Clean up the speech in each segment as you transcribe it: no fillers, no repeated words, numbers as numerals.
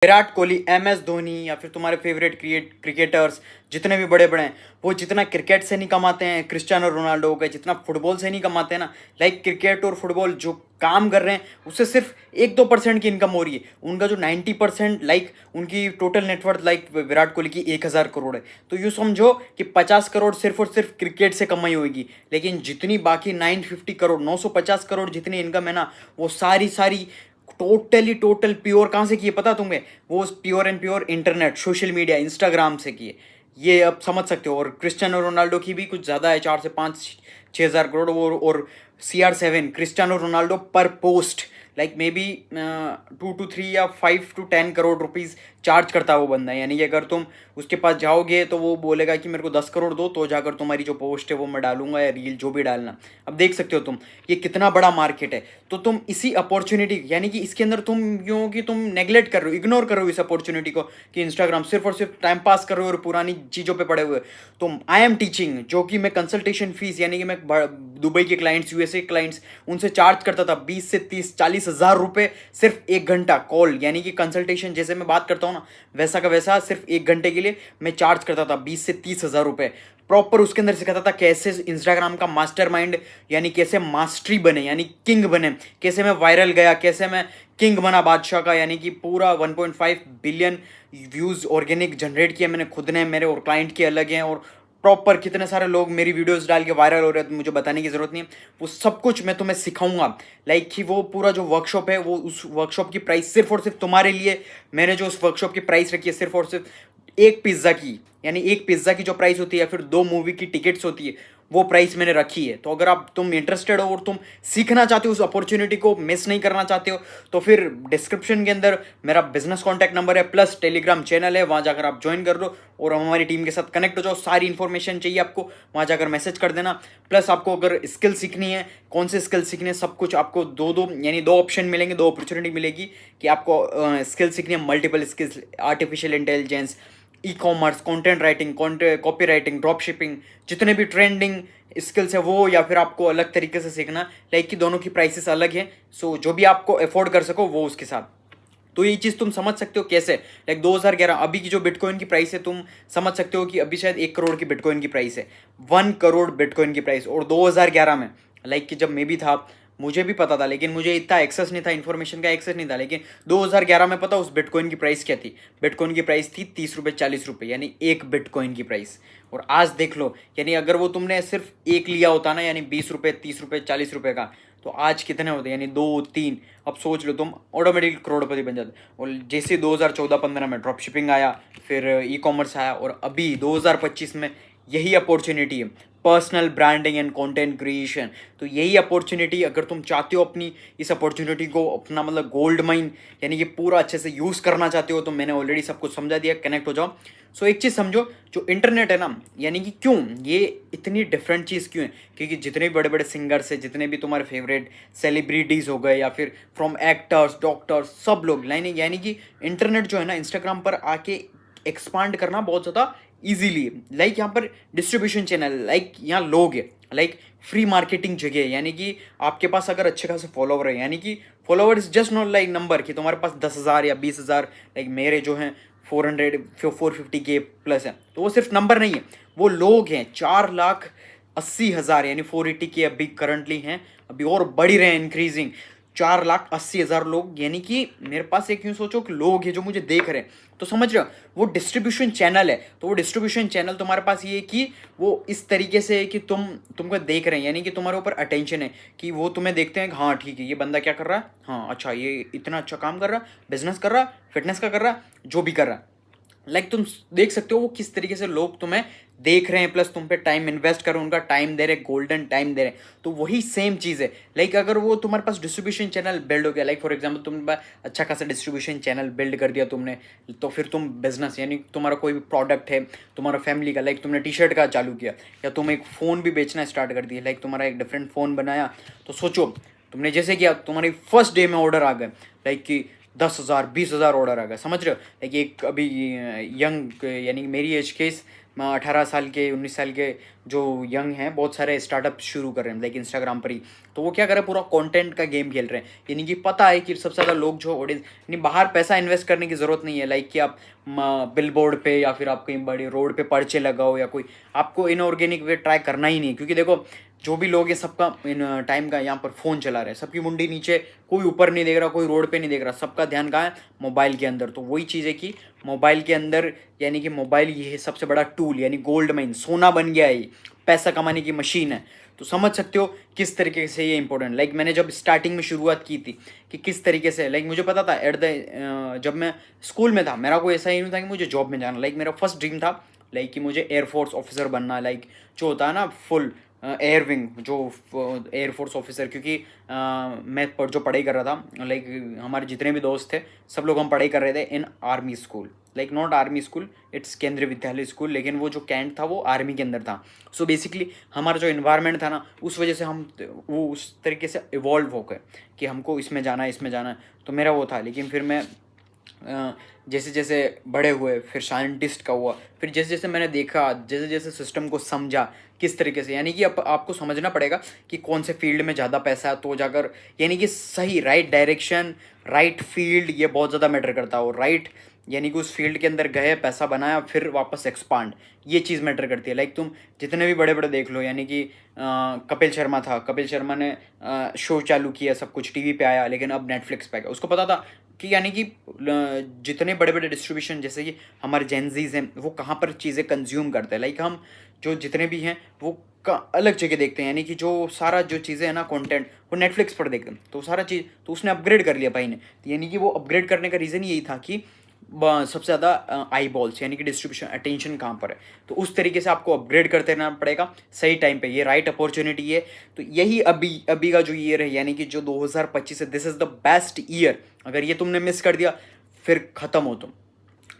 Virat Kohli, MS Dhoni या फिर तुम्हारे फेवरेट क्रिकेटर्स जितने भी बड़े बड़े हैं, वो जितना क्रिकेट से नहीं कमाते हैं, क्रिस्टियानो रोनाल्डो हो गए, जितना फुटबॉल से नहीं कमाते हैं ना, लाइक क्रिकेट और फुटबॉल जो काम कर रहे हैं उससे सिर्फ 1-2% की इनकम हो रही है। उनका जो 90% लाइक उनकी total net worth like Virat Kohli की 1000 करोड़ है। तो यूँ समझो कि 50 करोड़ सिर्फ और सिर्फ क्रिकेट से कमाई होगी, लेकिन जितनी बाकी 950 करोड़ 950 करोड़ जितनी इनकम है ना, वो सारी सारी टोटल प्योर कहाँ से किए पता तुम्हें? वो pure and pure internet, social media, Instagram से किए। ये अब समझ सकते हो। और क्रिस्टियानो रोनाल्डो की भी कुछ ज़्यादा है, 4 से 5 6 हज़ार करोड़। और CR7 क्रिस्टियानो रोनाल्डो पर post like may be 2 to 3 या 5 to 10 करोड़ रुपीज़ चार्ज करता है वो बंदा। यानी कि अगर तुम उसके पास जाओगे तो वो बोलेगा कि मेरे को 10 करोड़ दो, तो जाकर तुम्हारी जो पोस्ट है वो मैं डालूंगा या रील जो भी डालना। अब देख सकते हो तुम ये कितना बड़ा मार्केट है। तो तुम इसी अपॉर्चुनिटी यानी कि इसके अंदर तुम यूँ कि तुम नेग्लेक्ट कर रहे हो, इग्नोर कर रहे हो इस अपॉर्चुनिटी को, कि इंस्टाग्राम सिर्फ और सिर्फ टाइम पास कर रहे हो और पुरानी चीज़ों पे पड़े हुए हो। तो आई एम टीचिंग, जो कि मैं कंसल्टेशन फीस यानी कि मैं दुबई के क्लाइंट्स, USA क्लाइंट्स, उनसे चार्ज करता था 20 से 30 40 हज़ार रुपये सिर्फ 1 घंटा कॉल, यानी कि कंसल्टेशन जैसे मैं बात करता हूँ ना वैसा का वैसा सिर्फ 1 घंटे के लिए मैं चार्ज करता था 20 से 30 हज़ार रुपये। प्रॉपर उसके अंदर सिखाता था कैसे इंस्टाग्राम का मास्टरमाइंड यानी कैसे मास्टरी बने, यानी किंग बने, कैसे मैं वायरल गया, कैसे मैं किंग बना बादशाह का। यानी कि पूरा 1.5 बिलियन व्यूज़ ऑर्गेनिक जनरेट किया मैंने खुद ने, मेरे और क्लाइंट के अलग हैं। और प्रॉपर कितने सारे लोग मेरी वीडियोस डाल के वायरल हो रहे हैं, तो मुझे बताने की ज़रूरत नहीं है। वो सब कुछ मैं तुम्हें सिखाऊंगा। लाइक कि वो पूरा जो वर्कशॉप है, वो उस वर्कशॉप की प्राइस सिर्फ और सिर्फ तुम्हारे लिए मैंने जो उस वर्कशॉप की प्राइस रखी है सिर्फ और सिर्फ एक पिज़्ज़ा की, यानी एक पिज़्ज़ा की जो प्राइस होती है या फिर 2 मूवी की टिकट्स होती है, वो प्राइस मैंने रखी है। तो अगर आप तुम इंटरेस्टेड हो और तुम सीखना चाहते हो, उस अपॉर्चुनिटी को मिस नहीं करना चाहते हो, तो फिर डिस्क्रिप्शन के अंदर मेरा बिजनेस कॉन्टैक्ट नंबर है, प्लस टेलीग्राम चैनल है, वहाँ जाकर आप ज्वाइन कर लो और हमारी टीम के साथ कनेक्ट हो जाओ। सारी इन्फॉर्मेशन चाहिए आपको, वहाँ जाकर मैसेज कर देना। प्लस आपको अगर स्किल सीखनी है, कौन से स्किल सीखनी है, सब कुछ आपको यानी 2 ऑप्शन मिलेंगे, 2 अपॉर्चुनिटी मिलेगी कि आपको स्किल सीखनी है। Multiple skills, artificial intelligence, e-commerce, content writing, copy writing, drop shipping, जितने भी ट्रेंडिंग स्किल्स है वो, या फिर आपको अलग तरीके से सीखना, लाइक कि दोनों की प्राइसेस अलग हैं। सो जो भी आपको अफोर्ड कर सको वो उसके साथ। तो ये चीज़ तुम समझ सकते हो कैसे, लाइक 2011 अभी की जो बिटकॉइन की प्राइस है, तुम समझ सकते हो कि अभी शायद 1 करोड़ की बिटकॉइन की प्राइस है, 1 करोड़ बिटकॉइन की प्राइस। और 2011 में लाइक कि जब मैं भी था, मुझे भी पता था, लेकिन मुझे इतना एक्सेस नहीं था, इन्फॉर्मेशन का एक्सेस नहीं था। लेकिन 2011 में पता उस बिटकॉइन की प्राइस क्या थी? बिटकॉइन की प्राइस थी 30 रुपये 40 रुपये, यानी एक बिटकॉइन की प्राइस। और आज देख लो, यानी अगर वो तुमने सिर्फ एक लिया होता ना, यानी 20 रुपये 30 रुपये 40 रुपये का, तो आज कितने होते? यानी 2 3, अब सोच लो तुम, ऑटोमेटिक करोड़पति बन जाते। और जैसे 2014-15 में ड्रॉप शिपिंग आया, फिर ई-कॉमर्स आया, और अभी 2025 में यही अपॉर्चुनिटी है, personal branding and content creation. तो यही अपॉर्चुनिटी, अगर तुम चाहते हो अपनी इस अपॉर्चुनिटी को अपना मतलब गोल्ड माइन यानी कि पूरा अच्छे से यूज़ करना चाहते हो, तो मैंने ऑलरेडी सब कुछ समझा दिया, कनेक्ट हो जाओ। सो एक चीज़ समझो, जो इंटरनेट है ना, यानी कि क्यों ये इतनी डिफरेंट चीज़ क्यों है? क्योंकि जितने भी बड़े बड़े सिंगर्स हैं, जितने भी तुम्हारे फेवरेट सेलिब्रिटीज़ हो गए, या फिर फ्रॉम एक्टर्स, डॉक्टर्स, सब लोग यानी कि इंटरनेट जो है ना, इंस्टाग्राम पर आके एक्सपांड करना बहुत ज़्यादा इजीली। लाइक यहाँ पर डिस्ट्रीब्यूशन चैनल, लाइक यहाँ लोग है, लाइक फ्री मार्केटिंग जगह है। यानी कि आपके पास अगर अच्छे खासे फॉलोवर है, यानी कि follower is just not like number कि तुम्हारे पास 10,000 या 20,000, लाइक मेरे जो हैं 450K प्लस है, तो वो सिर्फ नंबर नहीं है, वो लोग हैं। 4,80,000 यानी 480K अभी करंटली हैं, अभी और बढ़ रहे हैं, इंक्रीजिंग। 4,80,000 लोग, यानी कि मेरे पास एक यूँ सोचो कि लोग हैं जो मुझे देख रहे हैं। तो समझ रहे हो, वो डिस्ट्रीब्यूशन चैनल है। तो वो डिस्ट्रीब्यूशन चैनल तुम्हारे पास ये है कि वो इस तरीके से है कि तुमको देख रहे हैं, यानी कि तुम्हारे ऊपर अटेंशन है, कि वो तुम्हें देखते हैं, हाँ ठीक है ये बंदा क्या कर रहा है, हाँ अच्छा ये इतना अच्छा काम कर रहा है, बिजनेस कर रहा है, फिटनेस का कर रहा है, जो भी कर रहा है। लाइक तुम देख सकते हो वो किस तरीके से लोग तुम्हें देख रहे हैं, प्लस तुम पे टाइम इन्वेस्ट कर, उनका टाइम दे रहे, गोल्डन टाइम दे रहे। तो वही सेम चीज़ है। लाइक अगर वो तुम्हारे पास डिस्ट्रीब्यूशन चैनल बिल्ड हो गया, लाइक फॉर एग्जांपल तुम अच्छा खासा डिस्ट्रीब्यूशन चैनल बिल्ड कर दिया तुमने, तो फिर तुम बिजनेस यानी तुम्हारा कोई भी प्रोडक्ट है तुम्हारा फैमिली का, लाइक तुमने टी-शर्ट का चालू किया, या तुम एक फ़ोन भी बेचना स्टार्ट कर दिया, लाइक तुम्हारा एक डिफरेंट फ़ोन बनाया। तो सोचो तुमने जैसे किया, तुम्हारी फर्स्ट डे में ऑर्डर आ गए, लाइक कि 10,000 20,000 ऑर्डर आ गया, समझ रहे हो? लाइक एक अभी यंग यानी मेरी एज के 18 साल के 19 साल के जो यंग हैं बहुत सारे स्टार्टअप शुरू कर रहे हैं लाइक इंस्टाग्राम पर ही। तो वो क्या कर रहे हैं, पूरा कंटेंट का गेम खेल रहे हैं। यानी कि पता है कि सबसे ज़्यादा लोग जो ऑडियंस, यानी बाहर पैसा इन्वेस्ट करने की ज़रूरत नहीं है लाइक कि आप बिल बोर्ड पे या फिर आप कहीं बड़े रोड पे पर्चे लगाओ या कोई, आपको इनऑर्गेनिक वे ट्राई करना ही नहीं। क्योंकि देखो जो भी लोग ये सबका इन टाइम का यहाँ पर फ़ोन चला रहे हैं, सबकी मुंडी नीचे, कोई ऊपर नहीं देख रहा, कोई रोड पे नहीं देख रहा, सबका ध्यान कहाँ है, मोबाइल के अंदर। तो वही चीज़ है कि मोबाइल के अंदर, यानी कि मोबाइल ये है सबसे बड़ा टूल, यानी गोल्ड माइन, सोना बन गया है ये, पैसा कमाने की मशीन है। तो समझ सकते हो किस तरीके से ये इंपॉर्टेंट, लाइक मैंने जब स्टार्टिंग में शुरुआत की थी कि किस तरीके से, लाइक मुझे पता था जब मैं स्कूल में था, मेरा कोई ऐसा ही नहीं था कि मुझे जॉब में जाना। लाइक मेरा फर्स्ट ड्रीम था लाइक कि मुझे एयरफोर्स ऑफिसर बनना, लाइक जो होता है ना फुल एयर विंग, जो एयरफोर्स ऑफिसर। क्योंकि मैं जो पढ़ाई कर रहा था, लाइक हमारे जितने भी दोस्त थे सब लोग हम पढ़ाई कर रहे थे इन army school, like not army school, it's केंद्रीय विद्यालय स्कूल, लेकिन वो जो कैंट था वो आर्मी के अंदर था। सो बेसिकली हमारा जो इन्वायरमेंट था ना, उस वजह से हम वो उस तरीके से इवॉल्व हो गए कि हमको इसमें जाना है, इसमें जाना है। तो मेरा वो था। लेकिन फिर मैं जैसे जैसे बड़े हुए, फिर साइंटिस्ट का हुआ, फिर जैसे जैसे मैंने देखा, जैसे जैसे सिस्टम को समझा किस तरीके से, यानी कि अब आपको समझना पड़ेगा कि कौन से फील्ड में ज़्यादा पैसा है, तो जाकर यानी कि सही राइट डायरेक्शन, राइट फील्ड, ये बहुत ज़्यादा मैटर करता है। और राइट यानी कि उस फील्ड के अंदर गए, पैसा बनाया, फिर वापस एक्सपांड, ये चीज़ मैटर करती है। लाइक तुम जितने भी बड़े बड़े देख लो, यानी कि कपिल शर्मा था, कपिल शर्मा ने शो चालू किया, सब कुछ टीवी पे आया, लेकिन अब नेटफ्लिक्स पे आ गया। उसको पता था कि यानी कि जितने बड़े बड़े डिस्ट्रीब्यूशन, जैसे कि हमारे जेनजीज हैं, वो कहाँ पर चीज़ें कंज्यूम करते हैं। लाइक हम जो जितने भी हैं वो अलग जगह देखते हैं, यानी कि जो सारा जो चीज़ें हैं ना कंटेंट, वो नेटफ्लिक्स पर देखते हैं। तो सारा चीज़ तो उसने अपग्रेड कर लिया भाई ने। तो यानी कि वो अपग्रेड करने का रीज़न यही था कि सबसे ज़्यादा आई बॉल्स, यानी कि डिस्ट्रीब्यूशन अटेंशन कहाँ पर है। तो उस तरीके से आपको अपग्रेड करते रहना पड़ेगा सही टाइम पे, ये राइट अपॉर्चुनिटी है। तो यही अभी अभी का जो ईयर है, यानी कि जो 2025 है, this is the best year. अगर ये तुमने मिस कर दिया फिर ख़त्म हो तुम।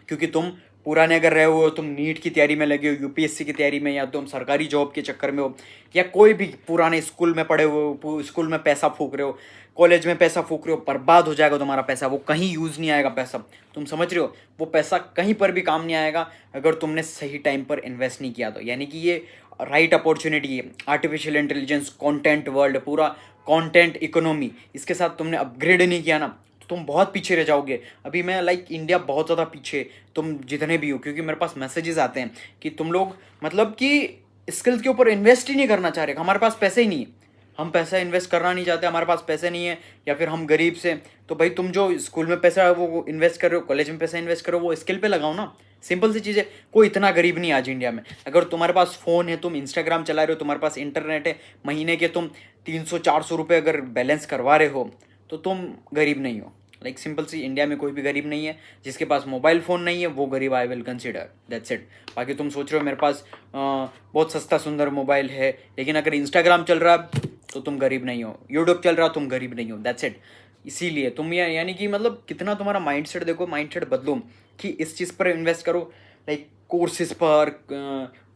क्योंकि तुम पुराने अगर रहे हो, तुम नीट की तैयारी में लगे हो, यूपीएससी की तैयारी में, या तुम सरकारी जॉब के चक्कर में हो, या कोई भी पुराने स्कूल में पढ़े हो, स्कूल में पैसा फूक रहे हो, कॉलेज में पैसा फूक रहे हो, बर्बाद हो जाएगा तुम्हारा पैसा, वो कहीं यूज़ नहीं आएगा पैसा। तुम समझ रहे हो, वो पैसा कहीं पर भी काम नहीं आएगा अगर तुमने सही टाइम पर इन्वेस्ट नहीं किया तो। यानी कि ये राइट अपॉर्चुनिटी है, आर्टिफिशियल इंटेलिजेंस, कंटेंट वर्ल्ड, पूरा कंटेंट इकोनॉमी, इसके साथ तुमने अपग्रेड नहीं किया ना, तुम बहुत पीछे रह जाओगे। अभी मैं लाइक इंडिया बहुत ज़्यादा पीछे, तुम जितने भी हो, क्योंकि मेरे पास मैसेजेस आते हैं कि तुम लोग मतलब कि स्किल्स के ऊपर इन्वेस्ट ही नहीं करना चाह रहे, हमारे पास पैसे ही नहीं है, हम पैसा इन्वेस्ट करना नहीं चाहते, हमारे पास पैसे नहीं है, या फिर हम गरीब से। तो भाई तुम जो स्कूल में पैसा वो इन्वेस्ट कर रहे हो, कॉलेज में पैसा इन्वेस्ट करो, वो स्किल पे लगाओ ना। सिंपल सी चीज़ है। कोई इतना गरीब नहीं आज इंडिया में। अगर तुम्हारे पास फ़ोन है, तुम इंस्टाग्राम चला रहे हो, तुम्हारे पास इंटरनेट है, महीने के तुम 300-400 रुपये अगर बैलेंस करवा रहे हो, तो तुम गरीब नहीं हो। लाइक सिंपल सी, इंडिया में कोई भी गरीब नहीं है। जिसके पास मोबाइल फ़ोन नहीं है वो गरीब, I will consider, that's it. बाकी तुम सोच रहे हो मेरे पास बहुत सस्ता सुंदर मोबाइल है, लेकिन अगर इंस्टाग्राम चल रहा है तो तुम गरीब नहीं हो, यूट्यूब चल रहा तुम गरीब नहीं हो, दैट्स इट। इसीलिए तुम ये, यानी कि मतलब कितना तुम्हारा माइंडसेट देखो, माइंडसेट बदलो कि इस चीज़ पर इन्वेस्ट करो, लाइक कोर्सेज पर,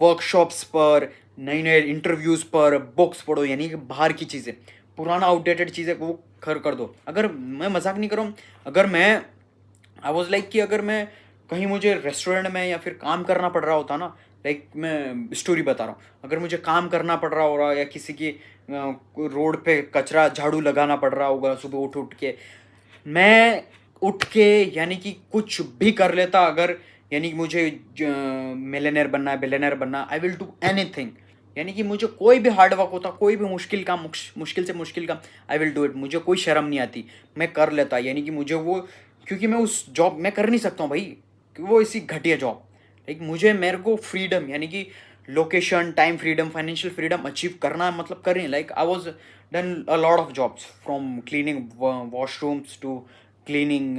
वर्कशॉप्स पर, नई नए इंटरव्यूज़ पर, बुक्स पढ़ो, यानी कि बाहर की चीज़ें, पुराना आउटडेटेड चीज़ें वो कर दो। अगर मैं मजाक नहीं कर रहा हूँ, अगर मैं आई वॉज लाइक कि अगर मैं कहीं मुझे रेस्टोरेंट में या फिर काम करना पड़ रहा होता ना, लाइक मैं स्टोरी बता रहा हूँ, अगर मुझे काम करना पड़ रहा होगा या किसी की रोड पे कचरा झाड़ू लगाना पड़ रहा होगा सुबह उठ उठ के, मैं उठ के यानी कि कुछ भी कर लेता। अगर यानी कि मुझे मिलियनेयर बनना है, बिलियनेयर बनना, आई विल डू एनीथिंग। यानी कि मुझे कोई भी हार्ड वर्क होता, कोई भी मुश्किल काम, मुश्किल से मुश्किल काम, आई विल डू इट। मुझे कोई शर्म नहीं आती, मैं कर लेता। यानी कि मुझे वो, क्योंकि मैं उस जॉब मैं कर नहीं सकता हूँ भाई, क्योंकि वो इसी घटिया जॉब, लाइक मुझे, मेरे को फ्रीडम, यानी कि location, time freedom, financial freedom achieve करना, मतलब करें। Like I was done a lot of jobs, from cleaning washrooms to cleaning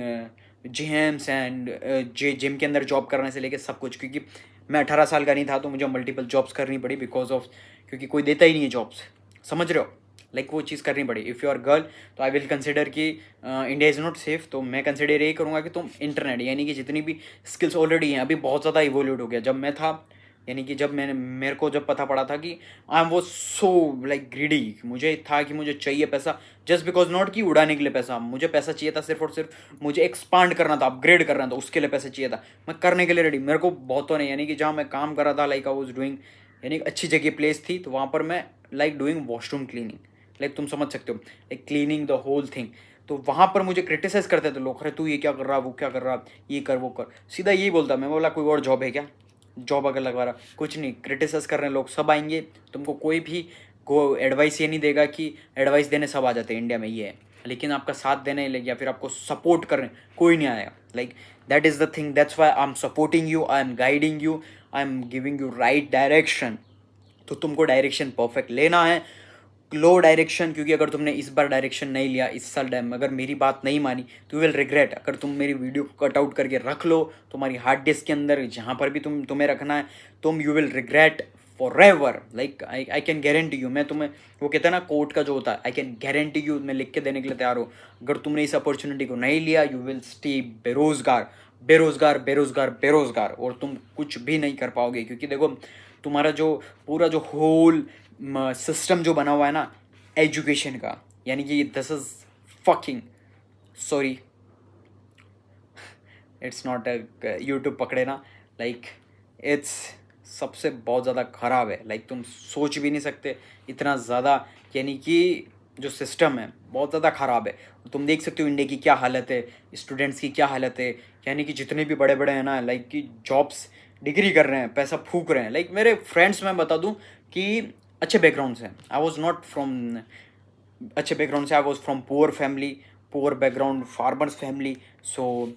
gyms and gym के अंदर जॉब करने से लेके सब कुछ। क्योंकि मैं 18 साल का नहीं था तो मुझे मल्टीपल जॉब्स करनी पड़ी बिकॉज ऑफ, क्योंकि कोई देता ही नहीं है जॉब्स, समझ रहे हो। लाइक वो चीज़ करनी पड़ी। इफ़ यू आर गर्ल तो आई विल कंसिडर कि इंडिया इज़ नॉट सेफ, तो मैं कंसिडर यही करूँगा कि तुम इंटरनेट, यानी कि जितनी भी स्किल्स ऑलरेडी हैं, अभी बहुत ज़्यादा इवोल्यूट हो गया। जब मैं था यानी कि जब मेरे को जब पता पड़ा था कि आई एम वो सो लाइक ग्रीडी, मुझे था कि मुझे चाहिए पैसा, जस्ट बिकॉज नॉट कि उड़ाने के लिए पैसा, मुझे पैसा चाहिए था सिर्फ और सिर्फ मुझे एक्सपांड करना था, अपग्रेड करना था, उसके लिए पैसा चाहिए था। मैं करने के लिए रेडी, मेरे को बहुतों ने, यानी कि जहाँ मैं काम कर रहा था, लाइक आई वॉज डूइंग, यानी अच्छी जगह प्लेस थी, तो वहाँ पर मैं like doing washroom cleaning, like तुम समझ सकते हो, like cleaning the whole thing. तो वहाँ पर मुझे क्रिटिसाइज करते थे लोग, अरे तू ये क्या कर रहा, वो क्या कर रहा, ये कर वो कर, सीधा यही बोलता। मैं बोला कोई और जॉब है क्या, जॉब अगर लगवा रहा, कुछ नहीं, क्रिटिसाइज कर रहे हैं लोग, सब आएंगे, तुमको कोई भी को एडवाइस ये नहीं देगा कि एडवाइस देने सब आ जाते हैं, इंडिया में ये है, लेकिन आपका साथ देने या फिर आपको सपोर्ट करने कोई नहीं आएगा। Like that is the thing, that's why I am supporting you, I am guiding you, I am giving you right direction. तो तुमको डायरेक्शन परफेक्ट लेना है, लो डायरेक्शन, क्योंकि अगर तुमने इस बार डायरेक्शन नहीं लिया, इस साल टाइम अगर मेरी बात नहीं मानी, तो विल रिग्रेट। अगर तुम मेरी वीडियो को कट आउट करके रख लो तुम्हारी हार्ड डिस्क के अंदर, जहाँ पर भी तुम्हें रखना है, तुम you will regret for ever. Like I can guarantee you, मैं तुम्हें, वो कहते हैं ना कोर्ट का जो होता है, आई कैन गारंटी यू, मैं लिख के देने के लिए तैयार हूँ, अगर तुमने इस अपॉर्चुनिटी को नहीं लिया, यू विल स्टे बेरोजगार, बेरोजगार, बेरोजगार, बेरोजगार, और तुम कुछ भी नहीं कर पाओगे। क्योंकि देखो तुम्हारा जो पूरा जो होल सिस्टम जो बना हुआ है ना एजुकेशन का, यानी कि this is fucking, sorry it's not YouTube पकड़े ना, लाइक इट्स सबसे बहुत ज़्यादा ख़राब है। लाइक तुम सोच भी नहीं सकते इतना ज़्यादा, यानी कि जो सिस्टम है बहुत ज़्यादा ख़राब है। तुम देख सकते हो इंडिया की क्या हालत है, स्टूडेंट्स की क्या हालत है, यानी कि जितने भी बड़े बड़े हैं ना, लाइक कि जॉब्स डिग्री कर रहे हैं, पैसा फूक रहे हैं। लाइक मेरे फ्रेंड्स मैं बता दूं कि अच्छे बैकग्राउंड से, आई वॉज नॉट फ्रॉम अच्छे बैकग्राउंड से, I was from poor family, poor background, farmers family. So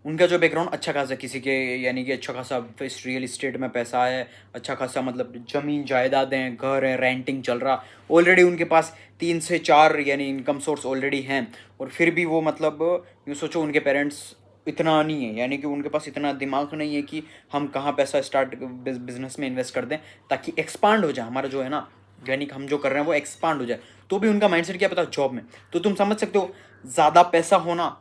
उनका जो बैकग्राउंड अच्छा खासा, किसी के यानी कि अच्छा खासा रियल इस्टेट में पैसा है, अच्छा खासा मतलब ज़मीन जायदादें, घर है, रेंटिंग चल रहा, ऑलरेडी उनके पास 3 से 4 यानी इनकम सोर्स ऑलरेडी हैं। और फिर भी वो मतलब यूँ सोचो उनके पेरेंट्स इतना नहीं है, यानी कि उनके पास इतना दिमाग नहीं है कि हम कहाँ पैसा स्टार्ट बिजनेस में इन्वेस्ट कर दें ताकि एक्सपांड हो जाए हमारा जो है ना, यानी कि हम जो कर रहे हैं वो एक्सपांड हो जाए। तो भी उनका माइंडसेट क्या पता, जॉब में। तो तुम समझ सकते हो ज़्यादा पैसा होना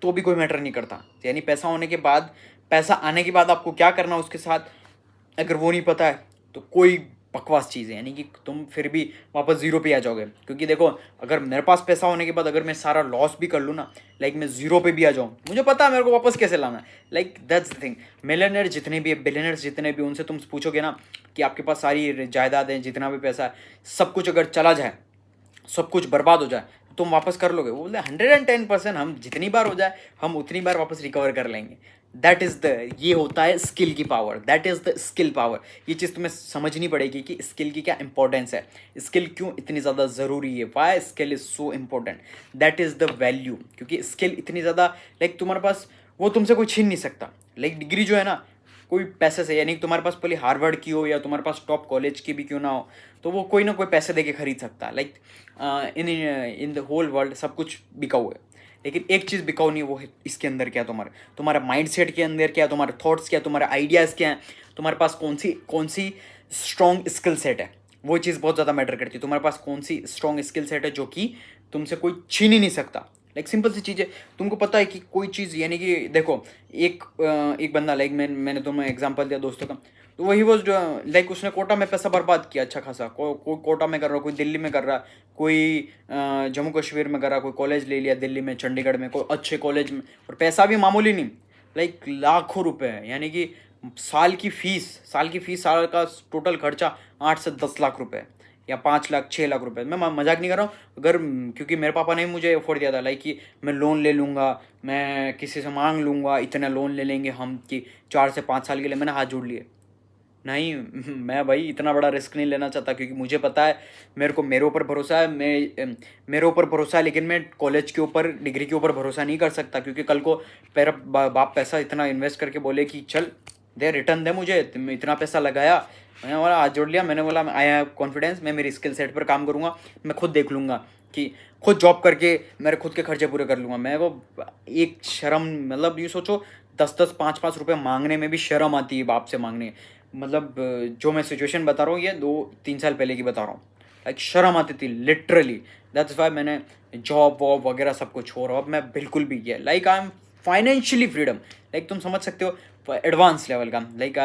तो भी कोई मैटर नहीं करता, यानी पैसा होने के बाद, पैसा आने के बाद आपको क्या करना उसके साथ, अगर वो नहीं पता है तो कोई बकवास चीज़ है, यानी कि तुम फिर भी वापस ज़ीरो पे आ जाओगे। क्योंकि देखो अगर मेरे पास पैसा होने के बाद अगर मैं सारा लॉस भी कर लूँ ना, लाइक मैं ज़ीरो पे भी आ जाऊँ, मुझे पता है मेरे को वापस कैसे लाना है। Like that's the thing. Millionaire जितने भी, बिलियनर्स जितने भी, उनसे तुम पूछोगे ना कि आपके पास सारी जायदाद है, जितना भी पैसा है, सब कुछ अगर चला जाए, सब कुछ बर्बाद हो जाए, तुम वापस कर लोगे? वो बोले 110%, हम जितनी बार हो जाए हम उतनी बार वापस रिकवर कर लेंगे। दैट इज़ द, ये होता है स्किल की power, that is the skill power. ये चीज़ तुम्हें समझनी पड़ेगी कि स्किल की क्या इंपॉर्टेंस है, स्किल क्यों इतनी ज़्यादा ज़रूरी है, why skill is so important, that is the value. क्योंकि स्किल इतनी ज़्यादा, लाइक तुम्हारे पास वो तुमसे कोई छीन नहीं सकता। लाइक डिग्री जो है ना, कोई पैसे से, यानी तुम्हारे पास पहले हार्वर्ड की हो या तुम्हारे पास टॉप कॉलेज की भी क्यों ना हो, तो वो कोई ना कोई पैसे दे के खरीद सकता है। Like in the whole world सब कुछ बिका हुआ है, लेकिन एक चीज़ बिकाऊ नहीं, वो है इसके अंदर क्या, तुम्हारा तुम्हारा माइंड सेट के अंदर क्या, तुम्हारे थॉट्स क्या, तुम्हारे आइडियाज़ क्या हैं, तुम्हारे पास कौन सी स्ट्रॉन्ग स्किल सेट है, वो चीज़ बहुत ज़्यादा मैटर करती है। तुम्हारे पास कौन सी स्ट्रॉन्ग स्किल सेट है जो कि तुमसे कोई छीन ही नहीं सकता। लाइक सिंपल सी चीज़ है, तुमको पता है कि कोई चीज़, यानी कि देखो एक बंदा, लाइक मैंने तुम्हें एग्जांपल दिया दोस्तों का, तो वही वो लाइक उसने कोटा में पैसा बर्बाद किया अच्छा खासा, कोई कोटा में कर रहा, कोई दिल्ली में कर रहा, कोई जम्मू कश्मीर में कर रहा, कोई कॉलेज ले लिया दिल्ली में, चंडीगढ़ में, कोई अच्छे कॉलेज में, और पैसा भी मामूली नहीं, लाइक लाखों रुपए है, यानी कि साल की फीस, साल का टोटल खर्चा 8 से 10 लाख रुपए, या 5 लाख 6 लाख रुपए। मैं मजाक नहीं कर रहा हूँ। अगर क्योंकि मेरे पापा ने मुझे अफोर्ड दिया था, लाइक कि मैं लोन ले लूँगा, मैं किसी से मांग लूँगा, इतना लोन ले लेंगे हम कि 4 से 5 साल के लिए, मैंने हाथ जोड़ लिए, नहीं मैं भाई इतना बड़ा रिस्क नहीं लेना चाहता, क्योंकि मुझे पता है, मेरे ऊपर भरोसा है, मेरे ऊपर भरोसा है, लेकिन मैं कॉलेज के ऊपर, डिग्री के ऊपर भरोसा नहीं कर सकता। क्योंकि कल को मेरा बाप पैसा इतना इन्वेस्ट करके बोले कि चल दे, रिटर्न दे मुझे, तुम इतना पैसा लगाया, मैंने बोला हाथ जोड़ लिया, मैंने बोला आई हैव कॉन्फिडेंस, मैं मेरी स्किल सेट पर काम करूँगा, मैं खुद देख लूँगा कि खुद जॉब करके मेरे खुद के खर्चे पूरे कर लूँगा। मैं को एक शर्म, मतलब यूँ सोचो 10-10 5-5 रुपये मांगने में भी शर्म आती है बाप से मांगने, मतलब जो मैं सिचुएशन बता रहा हूँ ये 2-3 साल पहले की बता रहा हूँ, लाइक शर्म आती थी लिटरली। दैट्स वाई मैंने जॉब वॉब वगैरह सब कुछ छोड़ा, अब मैं बिल्कुल भी, ये like I am financially freedom, like तुम समझ सकते हो एडवांस लेवल का, लाइक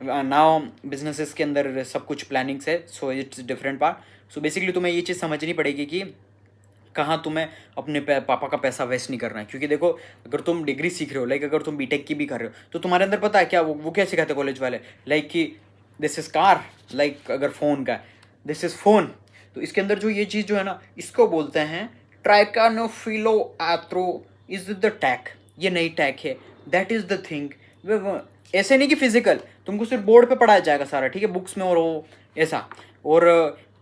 नाउ बिजनेसेस के अंदर सब कुछ प्लानिंग्स है, so it's different part. So basically तुम्हें ये चीज़ समझनी पड़ेगी कि कहाँ तुम्हें अपने पापा का पैसा वेस्ट नहीं करना है। क्योंकि देखो, अगर तुम डिग्री सीख रहे हो, लाइक अगर तुम बीटेक की भी कर रहे हो, तो तुम्हारे अंदर पता है क्या वो क्या सिखाते कॉलेज वाले, लाइक कि दिस इज़ कार, लाइक अगर फ़ोन का दिस इज़ फ़ोन, तो इसके अंदर जो ये चीज़ जो है ना, इसको बोलते हैं ट्राइकानोफिलो एथ्रो इज द टैग। ये नई टैग है, दैट इज़ द थिंग। ऐसे नहीं कि फिजिकल तुमको सिर्फ बोर्ड पे पढ़ाया जाएगा सारा, ठीक है, बुक्स में, और वो ऐसा, और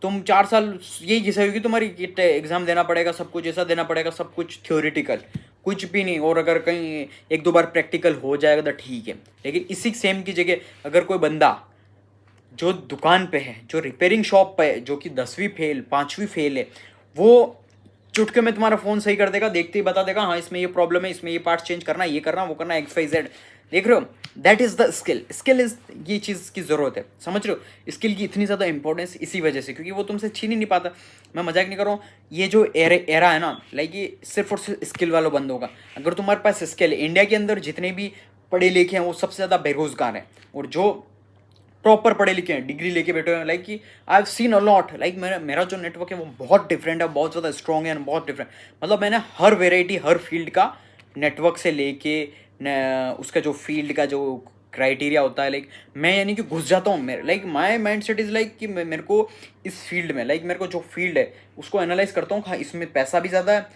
तुम 4 साल यही घिसाई होगी तुम्हारी, एग्जाम देना पड़ेगा, सब कुछ ऐसा देना पड़ेगा, सब कुछ थ्योरेटिकल, कुछ भी नहीं। और अगर कहीं 1-2 बार प्रैक्टिकल हो जाएगा तो ठीक है, लेकिन इसी सेम की जगह अगर कोई बंदा जो दुकान पे है, जो रिपेयरिंग शॉप पे है, जो कि 10वीं फेल 5वीं फेल है, वो चुटके में तुम्हारा फ़ोन सही कर देगा, देखते ही बता देगा हाँ इसमें ये प्रॉब्लम है, इसमें ये पार्ट चेंज करना, ये करना, वो करना, XYZ। देख रहे हो, that is the skill. Skill is ये चीज़ की ज़रूरत है, समझ रहे हो। स्किल की इतनी ज़्यादा इंपॉर्टेंस इसी वजह से, क्योंकि वो तुमसे छीन ही नहीं पाता। मैं मजाक नहीं कर रहा हूँ, ये जो एरा है ना, लाइक ये सिर्फ और सिर्फ स्किल वालों बंद होगा। अगर तुम्हारे पास स्किल है, इंडिया के अंदर जितने भी पढ़े लिखे हैं वो सबसे ज़्यादा बेरोजगार हैं, और जो प्रॉपर पढ़े लिखे हैं, डिग्री लेके बैठे हुए हैं, लाइक कि I have seen a lot, like मेरा जो नेटवर्क है वो बहुत डिफरेंट है, बहुत ज़्यादा स्ट्रॉन्ग है, बहुत डिफरेंट। मतलब मैंने हर वेराइटी, हर फील्ड का नेटवर्क से लेके उसका जो फील्ड का जो क्राइटेरिया होता है, लाइक मैं यानी कि घुस जाता हूँ। मेरे like my mind set is like कि मेरे को इस फील्ड में, लाइक मेरे को जो फील्ड है उसको एनालाइज करता हूँ, हाँ इसमें पैसा भी ज़्यादा है,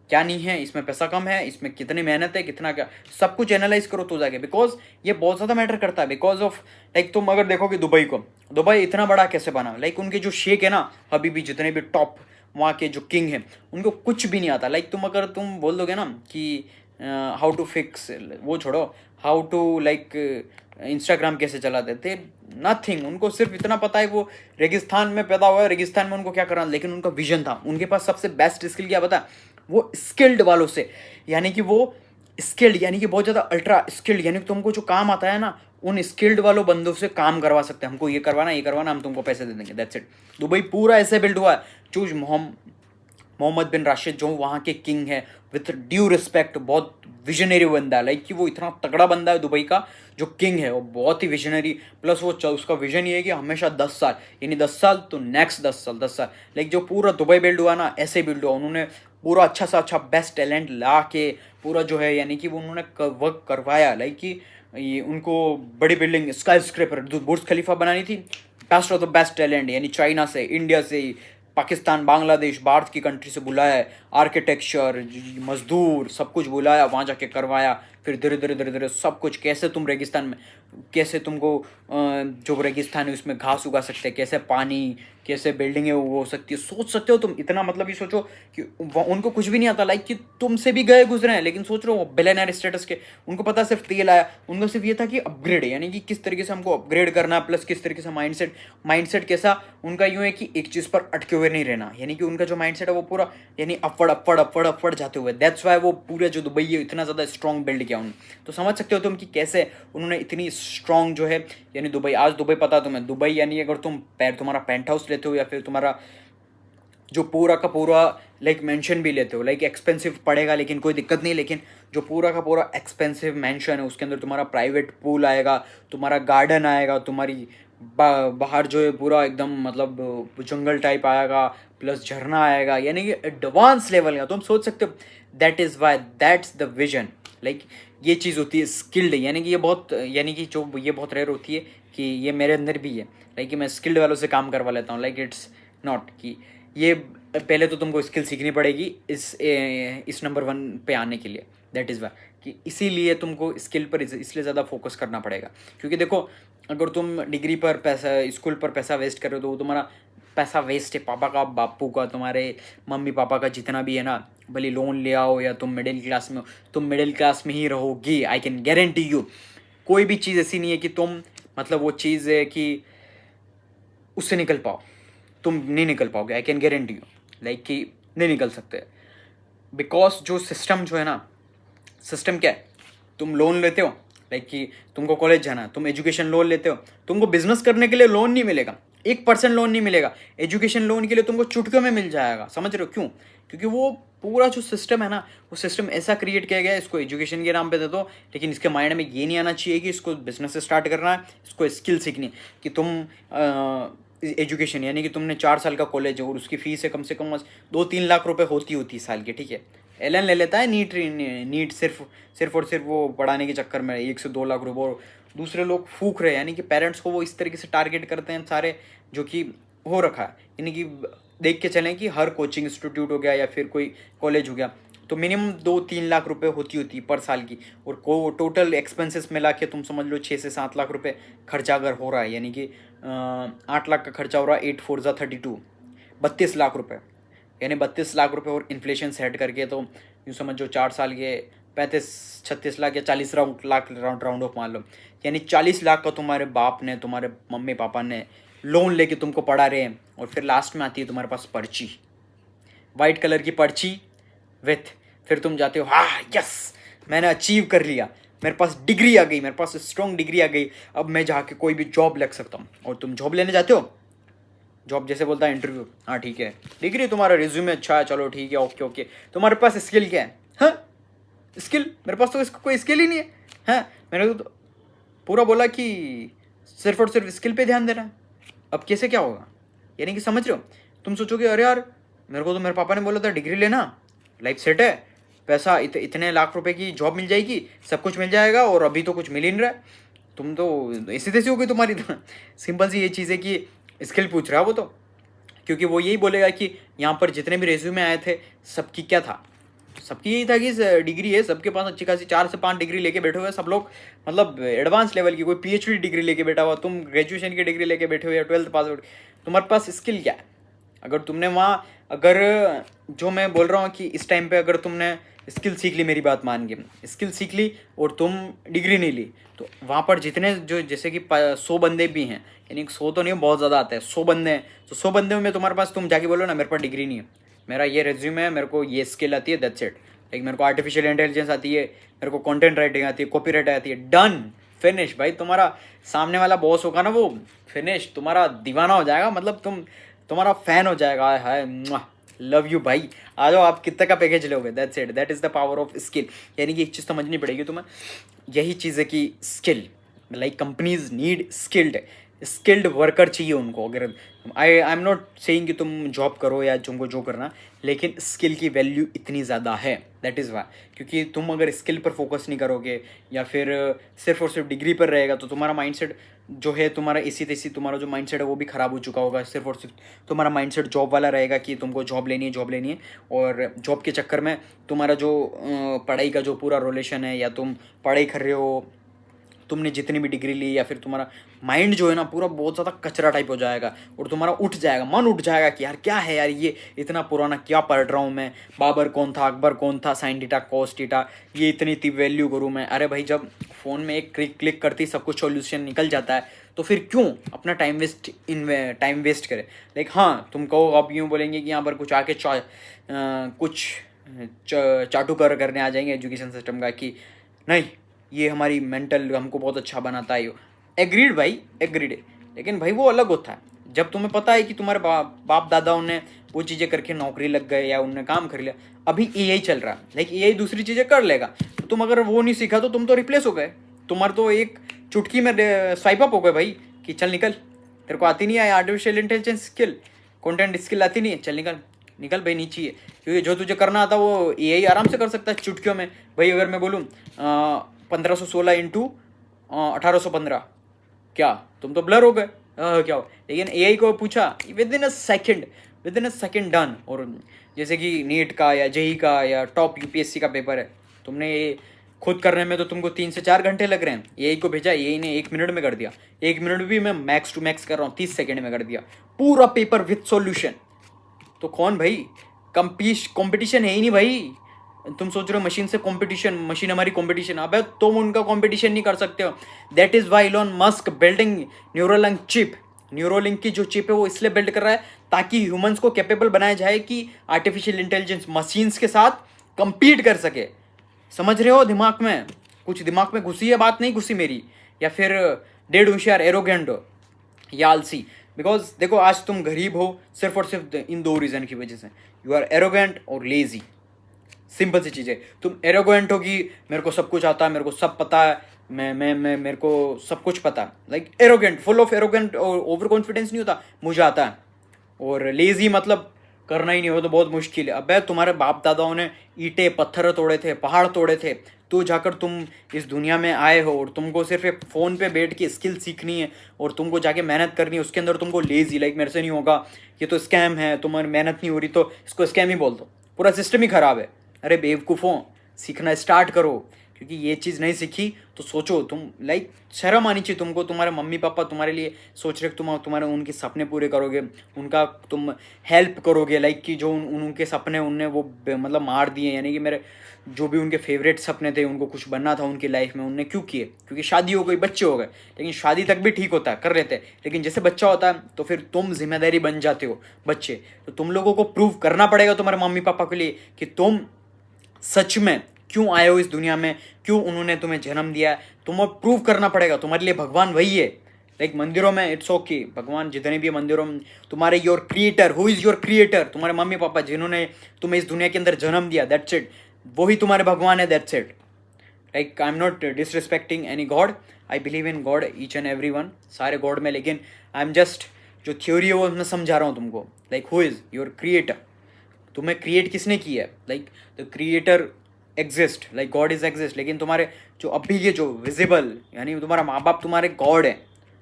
क्या नहीं है, इसमें पैसा कम है, इसमें कितनी मेहनत है, कितना क्या, सब कुछ एनालाइज करो तो जाके, बिकॉज ये बहुत ज़्यादा मैटर करता है। बिकॉज ऑफ लाइक तुम अगर देखोगे दुबई को, दुबई इतना बड़ा कैसे बना, लाइक उनके जो शेख है ना, अभी भी जितने भी टॉप वहाँ के जो किंग हैं, उनको कुछ भी नहीं आता। लाइक तुम बोल दोगे ना कि हाउ टू फिक्स, वो छोड़ो, हाउ टू लाइक इंस्टाग्राम कैसे चलाते थे, नथिंग। उनको सिर्फ इतना पता है वो रेगिस्तान में पैदा हुआ है, रेगिस्तान में उनको क्या करना, लेकिन उनका विजन था। उनके पास सबसे बेस्ट स्किल क्या पता, वो स्किल्ड वालों से, यानी कि वो स्किल्ड, यानी कि बहुत ज़्यादा अल्ट्रा स्किल्ड, यानी कि तुमको जो काम आता है ना, उन स्किल्ड वालों बंदों से काम करवा सकते हैं। हमको ये करवाना, ये करवाना, हम तुमको पैसे दे देंगे, दैट्स इट। दुबई पूरा ऐसे बिल्ड हुआ है। चूज मोहम्मद बिन राशिद जो वहाँ के किंग है, विथ ड्यू रिस्पेक्ट, बहुत विजनरी बंदा है, लाइक कि वो इतना तगड़ा बंदा है दुबई का जो किंग है, वो बहुत ही विजनरी। प्लस वो उसका विजन ये है कि हमेशा 10 साल, यानी 10 साल तो नेक्स्ट 10 साल, 10 साल, लाइक जो पूरा दुबई बिल्ड हुआ ना, ऐसे बिल्ड हुआ। उन्होंने पूरा अच्छा सा अच्छा बेस्ट टैलेंट ला के पूरा जो है, यानी कि वो उन्होंने वर्क करवाया, लाइक कि ये उनको बड़ी बिल्डिंग स्काई स्क्रैपर बुर्ज खलीफा बनानी थी, best of the best talent, यानी चाइना से, इंडिया से, पाकिस्तान, बांग्लादेश, भारत की कंट्री से बुलाया है, आर्किटेक्चर, मजदूर, सब कुछ बुलाया, वहाँ जाके करवाया। फिर धीरे धीरे धीरे धीरे सब कुछ, कैसे तुम रेगिस्तान में, कैसे तुमको जो रेगिस्तान है उसमें घास उगा सकते हैं, कैसे पानी, कैसे बिल्डिंगें वो हो सकती है, सोच सकते हो तुम इतना। मतलब ये सोचो कि उनको कुछ भी नहीं आता, लाइक कि तुमसे भी गए गुजरे हैं, लेकिन सोच रहे हो बिलियनर स्टेटस के, उनको पता सिर्फ तेल आया, उनको सिर्फ ये था कि अपग्रेड, यानी कि किस तरीके से हमको अपग्रेड करना, प्लस किस तरीके से माइंडसेट कैसा उनका यूँ है कि एक चीज़ पर अटके हुए नहीं रहना, यानी कि उनका जो माइंडसेट है वो पूरा यानी अपवर्ड अपवर्ड अपवर्ड अपवर्ड जाते हुए। दैट्स वाई वो पूरे जो दुबई है इतना ज़्यादा स्ट्रॉन्ग बिल्ड किया उन्होंने। तो समझ सकते हो तुम कि कैसे उन्होंने इतनी स्ट्रॉन्ग जो है, यानी दुबई, आज दुबई पता तुम्हें, दुबई यानी अगर तुम तुम्हारा पेंट हाउस लेते हो, या फिर तुम्हारा जो पूरा का पूरा लाइक मेंशन भी लेते हो, लाइक एक्सपेंसिव पड़ेगा लेकिन कोई दिक्कत नहीं, लेकिन जो पूरा का पूरा एक्सपेंसिव मेंशन है उसके अंदर तुम्हारा प्राइवेट पूल आएगा, तुम्हारा गार्डन आएगा, तुम्हारी बाहर जो है पूरा एकदम मतलब जंगल टाइप आएगा, प्लस झरना आएगा, यानी कि एडवांस लेवल का। तुम सोच सकते हो, that is Y that's the vision. Like ये चीज़ होती है स्किल्ड, यानी कि ये बहुत, यानी कि जो ये बहुत रेयर होती है कि ये मेरे अंदर भी है, लाइक कि मैं स्किल्ड वालों से काम करवा लेता हूँ। लाइक इट्स नॉट कि ये, पहले तो तुमको स्किल सीखनी पड़ेगी इस नंबर 1 पे आने के लिए। दैट इज़ वाई कि इसीलिए तुमको स्किल पर इसलिए ज़्यादा फोकस करना पड़ेगा, क्योंकि देखो अगर तुम डिग्री पर पैसा, स्कूल पर पैसा वेस्ट कर रहे हो तो वो तुम्हारा पैसा वेस्ट है। पापा का, बापू का, तुम्हारे मम्मी पापा का जितना भी है ना, भले लोन ले आओ या तुम मिडिल क्लास में हो, तुम मिडिल क्लास में ही रहोगी, आई कैन गारंटी यू। कोई भी चीज़ ऐसी नहीं है कि तुम मतलब वो चीज़ है कि उससे निकल पाओ, तुम नहीं निकल पाओगे, I can guarantee you, like कि नहीं निकल सकते। बिकॉज जो सिस्टम जो है ना, सिस्टम क्या है, तुम लोन लेते हो, लाइक कि तुमको कॉलेज जाना है, तुम एजुकेशन लोन लेते हो, तुमको बिजनेस करने के लिए लोन नहीं मिलेगा, 1% लोन नहीं मिलेगा। एजुकेशन लोन के लिए तुमको चुटकियों में मिल जाएगा, समझ रहे हो क्यों? क्योंकि वो पूरा जो सिस्टम है ना, वो सिस्टम ऐसा क्रिएट किया गया है, इसको एजुकेशन के नाम पे दे दो, लेकिन इसके माइंड में ये नहीं आना चाहिए कि इसको बिजनेस स्टार्ट करना है, इसको स्किल सीखनी है। कि तुम एजुकेशन यानी कि तुमने 4 साल का कॉलेज है और उसकी फीस है कम से कम 2-3 लाख रुपए होती साल की, ठीक है। एलन ले लेता है नीट सिर्फ और सिर्फ वो पढ़ाने के चक्कर में 1 से 2 लाख रुपये, और दूसरे लोग फूक रहे हैं, यानी कि पेरेंट्स को वो इस तरीके से टारगेट करते हैं सारे, जो कि हो रखा है। यानी कि देख के चलें कि हर कोचिंग इंस्टीट्यूट हो गया या फिर कोई कॉलेज हो गया, तो मिनिमम 2-3 लाख रुपए होती पर साल की, और टोटल एक्सपेंसेस मिला के तुम समझ लो 6 से 7 लाख रुपए खर्चा अगर हो रहा है, यानी कि 8 लाख का खर्चा हो रहा है, 8 4 जा 32, 32 लाख रुपए, यानी 32 लाख रुपए और इन्फ्लेशन सेट करके तो यूँ समझो 4 साल के 35-36 लाख या 40 लाख राउंड ऑफ मान लो, यानी 40 लाख का तुम्हारे बाप ने, तुम्हारे मम्मी पापा ने लोन लेके तुमको पढ़ा रहे हैं। और फिर लास्ट में आती है तुम्हारे पास पर्ची, वाइट कलर की पर्ची विथ, फिर तुम जाते हो, हाँ यस मैंने अचीव कर लिया, मेरे पास डिग्री आ गई, मेरे पास स्ट्रॉन्ग डिग्री आ गई, अब मैं जाके कोई भी जॉब लग सकता हूँ। और तुम जॉब लेने जाते हो, जॉब जैसे बोलता है इंटरव्यू, हाँ ठीक है डिग्री तुम्हारा रिज्यूमे अच्छा है, चलो ठीक है ओके ओके, तुम्हारे पास स्किल क्या है? हाँ स्किल, मेरे पास तो इसका कोई स्किल ही नहीं है। हाँ मैंने तो पूरा बोला कि सिर्फ और सिर्फ स्किल पे ध्यान देना है, अब कैसे क्या होगा? यानी कि समझ रहे हो, तुम सोचोगे अरे यार मेरे को तो मेरे पापा ने बोला था डिग्री लेना, लाइफ सेट है, पैसा इतने लाख रुपए की जॉब मिल जाएगी, सब कुछ मिल जाएगा, और अभी तो कुछ मिल ही नहीं रहा है। तुम तो ऐसी तैसी हो गई तुम्हारी तो। सिंपल सी ये चीज़ है कि स्किल पूछ रहा है वो तो, क्योंकि वो यही बोलेगा कि यहाँ पर जितने भी रेज्यूमे आए थे सबकी क्या था, सबकी यही था कि डिग्री है, सबके पास अच्छी खासी 4 से 5 डिग्री लेके बैठे हुए सब लोग, मतलब एडवांस लेवल की, कोई पीएचडी डिग्री लेके बैठा हुआ, तुम ग्रेजुएशन की डिग्री लेके बैठे हुए या 12th पास आउट, तुम्हारे पास स्किल क्या है? अगर तुमने वहाँ, अगर जो मैं बोल रहा हूँ कि इस टाइम पे अगर तुमने स्किल सीख ली, मेरी बात मान के स्किल सीख ली और तुम डिग्री नहीं ली, तो वहाँ पर जितने जो जैसे कि 100 बंदे भी हैं, यानी 100 तो नहीं बहुत ज़्यादा आता है, 100 बंदे हैं, तो 100 बंदे में तुम्हारे पास, तुम जाके बोलो ना मेरे पास डिग्री नहीं है, मेरा ये रेज्यूमे है, मेरे को ये स्किल आती है, दैट्स इट, लाइक मेरे को आर्टिफिशियल इंटेलिजेंस आती है, मेरे को कंटेंट राइटिंग आती है, कॉपी राइटिंग आती है, डन फिनिश भाई। तुम्हारा सामने वाला बॉस होगा ना, वो फिनिश, तुम्हारा दीवाना हो जाएगा, मतलब तुम्हारा फैन हो जाएगा, हाय लव यू भाई, आ जाओ आप कितने का पैकेज लोगे, that's it, that is the power of skill. यानी कि एक चीज़ समझनी पड़ेगी तुम्हें, यही चीज़ है कि skill, like companies need skilled worker चाहिए उनको। अगर आई एम नॉट सेइंग कि तुम जॉब करो या तुमको जो करना, लेकिन स्किल की वैल्यू इतनी ज़्यादा है, दैट इज़ वाई, क्योंकि तुम अगर स्किल पर फोकस नहीं करोगे या फिर सिर्फ और सिर्फ डिग्री पर रहेगा, तो तुम्हारा माइंडसेट जो है, तुम्हारा इसी तैसी तुम्हारा जो माइंडसेट है वो भी ख़राब हो चुका होगा। सिर्फ और सिर्फ तुम्हारा माइंडसेट जॉब वाला रहेगा कि तुमको जॉब लेनी है, और जॉब के चक्कर में तुम्हारा जो पढ़ाई का जो पूरा रिलेशन है, या तुम पढ़ाई कर रहे हो, तुमने जितनी भी डिग्री ली, या फिर तुम्हारा माइंड जो है ना पूरा बहुत ज़्यादा कचरा टाइप हो जाएगा, और तुम्हारा उठ जाएगा, मन उठ जाएगा कि यार क्या है यार, ये इतना पुराना क्या पढ़ रहा हूँ मैं, बाबर कौन था, अकबर कौन था, साइन थीटा कॉस थीटा, ये इतनी वैल्यू करूँ मैं। अरे भाई जब फ़ोन में एक क्लिक करती सब कुछ सॉल्यूशन निकल जाता है, तो फिर क्यों अपना टाइम वेस्ट करे? लाइक हाँ तुम कहो, आप यूँ बोलेंगे कि यहाँ पर कुछ आके कुछ चाटुकार करने आ जाएंगे एजुकेशन सिस्टम का, कि नहीं ये हमारी मेंटल हमको बहुत अच्छा बनाता है। एग्रीड भाई, एग्रीड, लेकिन भाई वो अलग होता है जब तुम्हें पता है कि तुम्हारे बाप दादाओं ने वो चीज़ें करके नौकरी लग गए या उनने काम कर लिया। अभी एआई चल रहा है, लाइक एआई दूसरी चीज़ें कर लेगा, तो तुम अगर वो नहीं सीखा तो तुम तो रिप्लेस हो गए, तुम्हारा तो एक चुटकी में स्वाइप अप हो गए भाई, कि चल निकल, तेरे को आती नहीं है artificial intelligence skill, content skill आती नहीं है, चल निकल निकल भाई, नीचे है, क्योंकि जो तुझे करना आता वो एआई आराम से कर सकता है चुटकियों में। भाई अगर मैं बोलूँ 1516 इंटू 1815, क्या तुम तो ब्लर हो गए, क्या हो? लेकिन एआई को पूछा with in a second done. और जैसे कि नीट का या जेई का या टॉप यूपीएससी का पेपर है, तुमने ये खुद करने में तो तुमको 3 से 4 घंटे लग रहे हैं, एआई को भेजा, एआई ने 1 मिनट में कर दिया, 1 मिनट भी मैं मैक्स टू मैक्स कर रहा हूँ, 30 सेकेंड में कर दिया पूरा पेपर विथ सॉल्यूशन। तो कौन भाई, कंपटीशन है ही नहीं भाई। तुम सोच रहे हो मशीन से कंपटीशन, मशीन हमारी कंपटीशन, अबे तुम उनका कंपटीशन नहीं कर सकते हो। That is why Elon Musk building Neuralink chip. Neuralink की जो चिप है वो इसलिए बिल्ड कर रहा है ताकि ह्यूमंस को कैपेबल बनाया जाए कि आर्टिफिशियल इंटेलिजेंस मशीन्स के साथ compete कर सके। समझ रहे हो? दिमाग में कुछ, दिमाग में घुसी है बात, नहीं घुसी मेरी, या फिर डेढ़ होशियार एरोगेंट या आलसी। बिकॉज देखो आज तुम गरीब हो सिर्फ और सिर्फ इन दो रीज़न की वजह से, यू आर एरोगेंट और लेजी। सिंपल सी चीज़ है, तुम एरोगेंट हो कि मेरे को सब कुछ आता है, मेरे को सब पता है, मैं मेरे को सब कुछ पता है, like arrogant, full of arrogant और ओवर कॉन्फिडेंस नहीं होता, मुझे आता है। और लेजी मतलब करना ही नहीं हो तो बहुत मुश्किल है। अबे तुम्हारे बाप दादाओं ने ईंटें पत्थर तोड़े थे, पहाड़ तोड़े थे, तो जाकर तुम इस दुनिया में आए हो और तुमको सिर्फ एक फ़ोन पे बैठ के स्किल सीखनी है और तुमको जाके मेहनत करनी है, उसके अंदर तुमको लेजी लाइक मेरे से नहीं होगा, ये तो स्कैम है, तुम्हारी मेहनत नहीं हो रही तो इसको स्कैम ही बोल दो, पूरा सिस्टम ही ख़राब है। अरे बेवकूफ़ों, सीखना स्टार्ट करो, क्योंकि ये चीज़ नहीं सीखी तो सोचो तुम, लाइक शर्म आनी चाहिए तुमको। तुम्हारे मम्मी पापा तुम्हारे लिए सोच रहे तुम तुम्हारे उनके सपने पूरे करोगे, उनका तुम हेल्प करोगे, लाइक कि जो उनके सपने उनने वो मतलब मार दिए, यानी कि मेरे जो भी उनके फेवरेट सपने थे, उनको कुछ बनना था उनकी लाइफ में, उनने क्यों किए? क्योंकि शादी हो गई, बच्चे हो गए। लेकिन शादी तक भी ठीक होता है, कर लेते हैं, लेकिन जैसे बच्चा होता है तो फिर तुम जिम्मेदारी बन जाते हो बच्चे। तो तुम लोगों को प्रूव करना पड़ेगा तुम्हारे मम्मी पापा के लिए कि तुम सच में क्यों आए हो इस दुनिया में, क्यों उन्होंने तुम्हें जन्म दिया है, तुम्हें प्रूव करना पड़ेगा। तुम्हारे लिए भगवान वही है। लाइक मंदिरों में इट्स ओके, भगवान जितने भी मंदिरों में, तुम्हारे your creator, who is your creator, तुम्हारे मम्मी पापा जिन्होंने तुम्हें इस दुनिया के अंदर जन्म दिया, दैट्स इट, वही तुम्हारे भगवान है, that's it. Like I am not disrespecting any God, I believe in God each and every one, सारे गॉड में, लेकिन आई एम जस्ट जो थ्योरी है वो मैं समझा रहा हूँ तुमको। Like who is your creator, तुम्हें क्रिएट किसने किया है? Like the creator exist, like God is exist, लेकिन तुम्हारे जो अभी ये जो विजिबल, यानी तुम्हारा माँ बाप तुम्हारे गॉड है,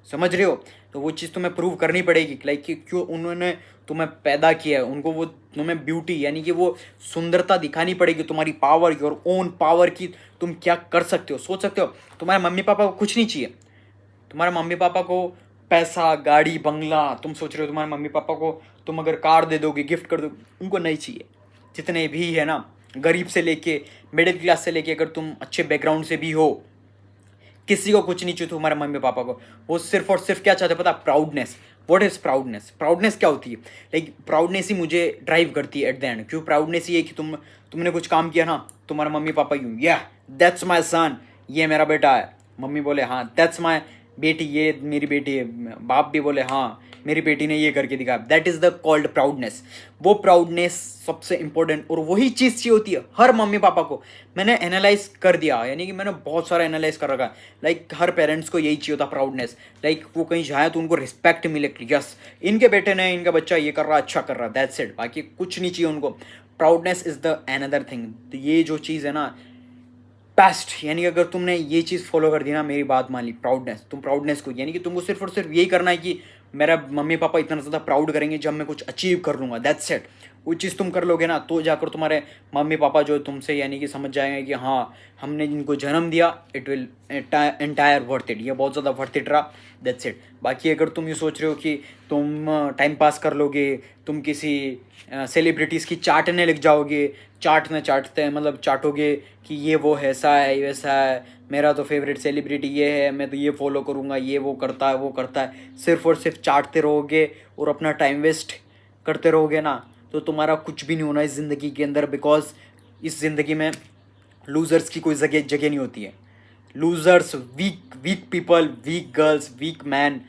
समझ रहे हो? तो वो चीज़ तुम्हें प्रूव करनी पड़ेगी, लाइक कि क्यों उन्होंने तुम्हें पैदा किया है, उनको वो तुम्हें ब्यूटी यानी कि वो सुंदरता दिखानी पड़ेगी, तुम्हारी पावर, योर ओन पावर की तुम क्या कर सकते हो, सोच सकते हो। तुम्हारे मम्मी पापा को कुछ नहीं चाहिए, तुम्हारे मम्मी पापा को पैसा, गाड़ी, बंगला, तुम सोच रहे हो तुम्हारे मम्मी पापा को तुम अगर कार दे दोगे, गिफ्ट कर दोगे, उनको नहीं चाहिए। जितने भी है ना, गरीब से लेके मिडिल क्लास से लेके, अगर तुम अच्छे बैकग्राउंड से भी हो, किसी को कुछ नहीं चाहिए तुम्हारे मम्मी पापा को। वो सिर्फ और सिर्फ क्या चाहते पता? Proudness. What is proudness? Proudness क्या होती है? लाइक प्राउडनेस ही मुझे ड्राइव करती है एट द एंड। क्यों प्राउडनेस? ये है कि तुमने कुछ काम किया ना, तुम्हारे मम्मी पापा यूँ, या दैट्स माई सन, ये मेरा बेटा है, मम्मी बोले हाँ दैट्स माई बेटी, ये मेरी बेटी है, बाप भी बोले हाँ मेरी बेटी ने ये करके दिखाया, that is the called proudness. वो प्राउडनेस सबसे इंपॉर्टेंट, और वही चीज़ चाहिए होती है हर मम्मी पापा को। मैंने एनालाइज कर दिया, यानी कि मैंने बहुत सारा एनालाइज कर रखा है। लाइक हर पेरेंट्स को यही चाहिए होता प्राउडनेस। लाइक वो कहीं जाए तो उनको रिस्पेक्ट मिले, यस इनके बेटे ने, इनका बच्चा ये कर रहा, अच्छा कर रहा, दैट्स इट, बाकी कुछ नहीं चाहिए उनको। Proudness is the another thing. तो ये जो चीज़ है ना बेस्ट, यानी कि अगर तुमने ये चीज़ फॉलो कर दी ना, मेरी बात मान ली, प्राउडनेस, तुम प्राउडनेस को, यानी कि तुमको सिर्फ और सिर्फ यही करना है कि मेरा मम्मी पापा इतना ज़्यादा प्राउड करेंगे जब मैं कुछ अचीव कर लूँगा, दैट्स इट। वो चीज़ तुम कर लोगे ना, तो जाकर तुम्हारे मम्मी पापा जो तुमसे यानी कि समझ जाएंगे कि हाँ हमने जिनको जन्म दिया, it will entire worth it, ये बहुत ज़्यादा वर्थ इट रहा, दैट्स इट। बाकी अगर तुम ये सोच रहे हो कि तुम टाइम पास कर लोगे, तुम किसी सेलिब्रिटीज़ की चाटने लग जाओगे, चाटते हैं मतलब चाटोगे कि ये वो है, ऐसा है वैसा है, मेरा तो फेवरेट सेलिब्रिटी ये है, मैं तो ये फॉलो करूँगा, ये वो करता है वो करता है, सिर्फ और सिर्फ चाटते रहोगे और अपना टाइम वेस्ट करते रहोगे ना, तो तुम्हारा कुछ भी नहीं होना इस ज़िंदगी के अंदर। बिकॉज इस ज़िंदगी में लूज़र्स की कोई जगह नहीं होती है। Losers, weak people, weak girls, weak man,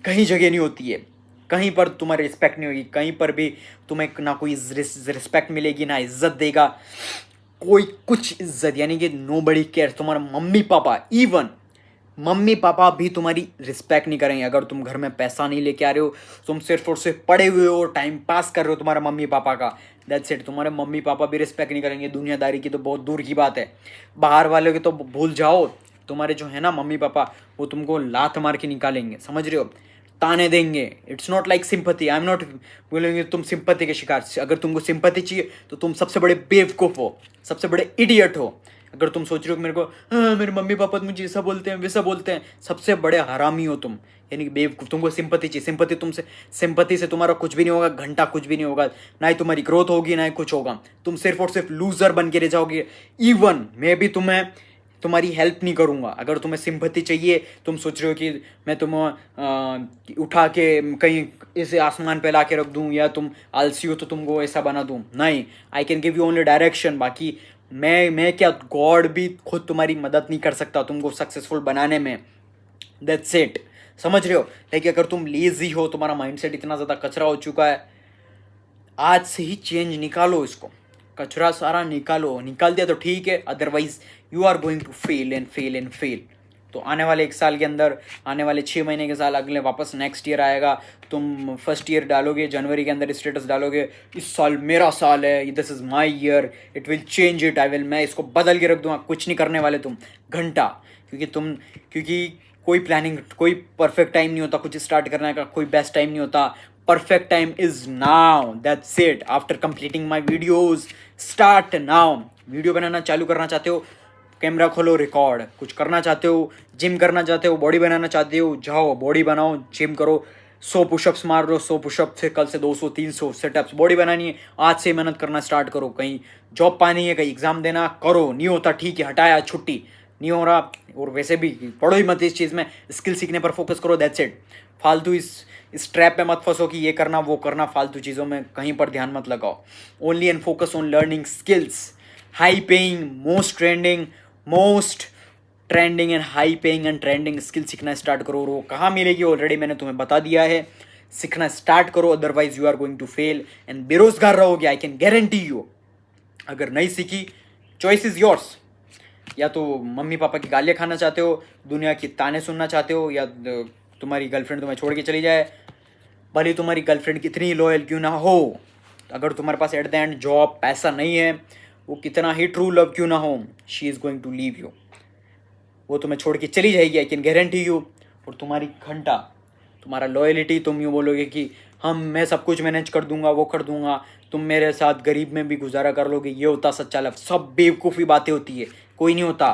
कहीं जगह नहीं होती है। कहीं पर तुम्हारी रिस्पेक्ट नहीं होगी, कहीं पर भी तुम्हें ना कोई रिस्पेक्ट मिलेगी, ना इज्जत देगा कोई, कुछ इज्जत, यानी कि नोबडी केयर्स। तुम्हारा mummy papa, even mummy papa भी तुम्हारी रिस्पेक्ट नहीं करेंगे अगर तुम घर में पैसा नहीं लेके आ रहे हो, तुम सिर्फ और सिर्फ पड़े हुए हो, टाइम पास कर रहे हो तुम्हारे मम्मी पापा का, दैट्स इट। तुम्हारे मम्मी पापा भी रिस्पेक्ट नहीं करेंगे, दुनियादारी की तो बहुत दूर की बात है, बाहर वालों की तो भूल जाओ। तुम्हारे जो है ना मम्मी पापा, वो तुमको लात मार के निकालेंगे, समझ रहे हो, ताने देंगे। It's not like sympathy, I am not बोलेंगे तुम सिंपैथी के शिकार। अगर तुमको सिंपैथी चाहिए तो तुम सबसे बड़े बेवकूफ़ हो, सबसे बड़े इडियट हो। अगर तुम सोच रहे हो कि मेरे को मेरे मम्मी पापा मुझे ऐसा बोलते हैं वैसा बोलते हैं, सबसे बड़े हरामी हो तुम, यानी कि बेवकूफ़। तुमको सिंपैथी चाहिए, सिंपैथी से तुम्हारा कुछ भी नहीं होगा, घंटा कुछ भी नहीं होगा, ना ही तुम्हारी ग्रोथ होगी ना ही कुछ होगा, तुम सिर्फ और सिर्फ लूज़र बन के रह जाओगे। इवन मैं भी तुम्हारी हेल्प नहीं करूँगा। अगर तुम्हें सिंपैथी चाहिए, तुम सोच रहे हो कि मैं तुम्हें उठा के कहीं इसे आसमान पे ला के रख दूँ, या तुम आलसी हो तो तुमको ऐसा बना दूँ, नहीं, आई can give you only direction. बाकी मैं क्या, गॉड भी खुद तुम्हारी मदद नहीं कर सकता तुमको सक्सेसफुल बनाने में, दैट्स इट। समझ रहे हो? लाइक अगर तुम लेजी हो, तुम्हारा माइंडसेट इतना ज़्यादा कचरा हो चुका है, आज से ही चेंज निकालो इसको, कचरा सारा निकालो। निकाल दिया तो ठीक है, otherwise you are going to fail and fail and fail. तो आने वाले 1 साल के अंदर, आने वाले 6 महीने के साल, अगले वापस नेक्स्ट ईयर आएगा, तुम फर्स्ट ईयर डालोगे, जनवरी के अंदर स्टेटस डालोगे, इस साल मेरा साल है, this is my year, it will change it, I will, मैं इसको बदल के रख दूंगा। कुछ नहीं करने वाले तुम घंटा, क्योंकि कोई प्लानिंग, कोई परफेक्ट टाइम नहीं होता कुछ स्टार्ट करने का, कोई बेस्ट टाइम नहीं होता। Perfect time is now, that's it. After completing my videos, start now. Video बनाना चालू करना चाहते हो, कैमरा खोलो, रिकॉर्ड। कुछ करना चाहते हो, जिम करना चाहते हो, बॉडी बनाना चाहते हो, जाओ बॉडी बनाओ, जिम करो, 100 पुशअप्स मार लो, 100 पुशअप से कल से 200 300 सेटअप्स। बॉडी बनानी है, आज से मेहनत करना स्टार्ट करो। कहीं जॉब पानी है, कहीं एग्जाम देना, करो। नहीं होता ठीक है, हटाया, छुट्टी नहीं हो रहा, और वैसे भी पढ़ो ही मत इस चीज़ में, स्किल सीखने पर फोकस करो, दैट्स इट। फालतू इस ट्रैप में मत फंसो कि ये करना वो करना, फालतू चीज़ों में कहीं पर ध्यान मत लगाओ। Only and focus on learning skills, high paying, most trending and high paying and trending skill सीखना स्टार्ट करो। और वो कहाँ मिलेगी ऑलरेडी मैंने तुम्हें बता दिया है, सीखना स्टार्ट करो, otherwise you are going to fail and बेरोजगार रहोगे, आई कैन गारंटी यू। अगर नहीं सीखी, चॉइस इज योर्स। या तो मम्मी पापा की गालियाँ खाना चाहते हो, दुनिया की ताने सुनना चाहते हो, या तुम्हारी गर्लफ्रेंड तुम्हें छोड़ के चली जाए, भले तुम्हारी गर्लफ्रेंड कितनी लॉयल क्यों ना हो, अगर तुम्हारे पास एट द एंड जॉब, पैसा नहीं है, वो कितना ही ट्रू लव क्यों ना हो, she is going to leave you. वो तुम्हें छोड़ के चली जाएगी, आई कैन गारंटी यू। और तुम्हारी घंटा, तुम्हारा लॉयलिटी, तुम यूँ बोलोगे कि मैं सब कुछ मैनेज कर दूंगा, वो कर दूंगा, तुम मेरे साथ गरीब में भी गुजारा कर लोगे, ये होता सच्चा लव। सब बेवकूफ़ी बातें होती है, कोई नहीं होता।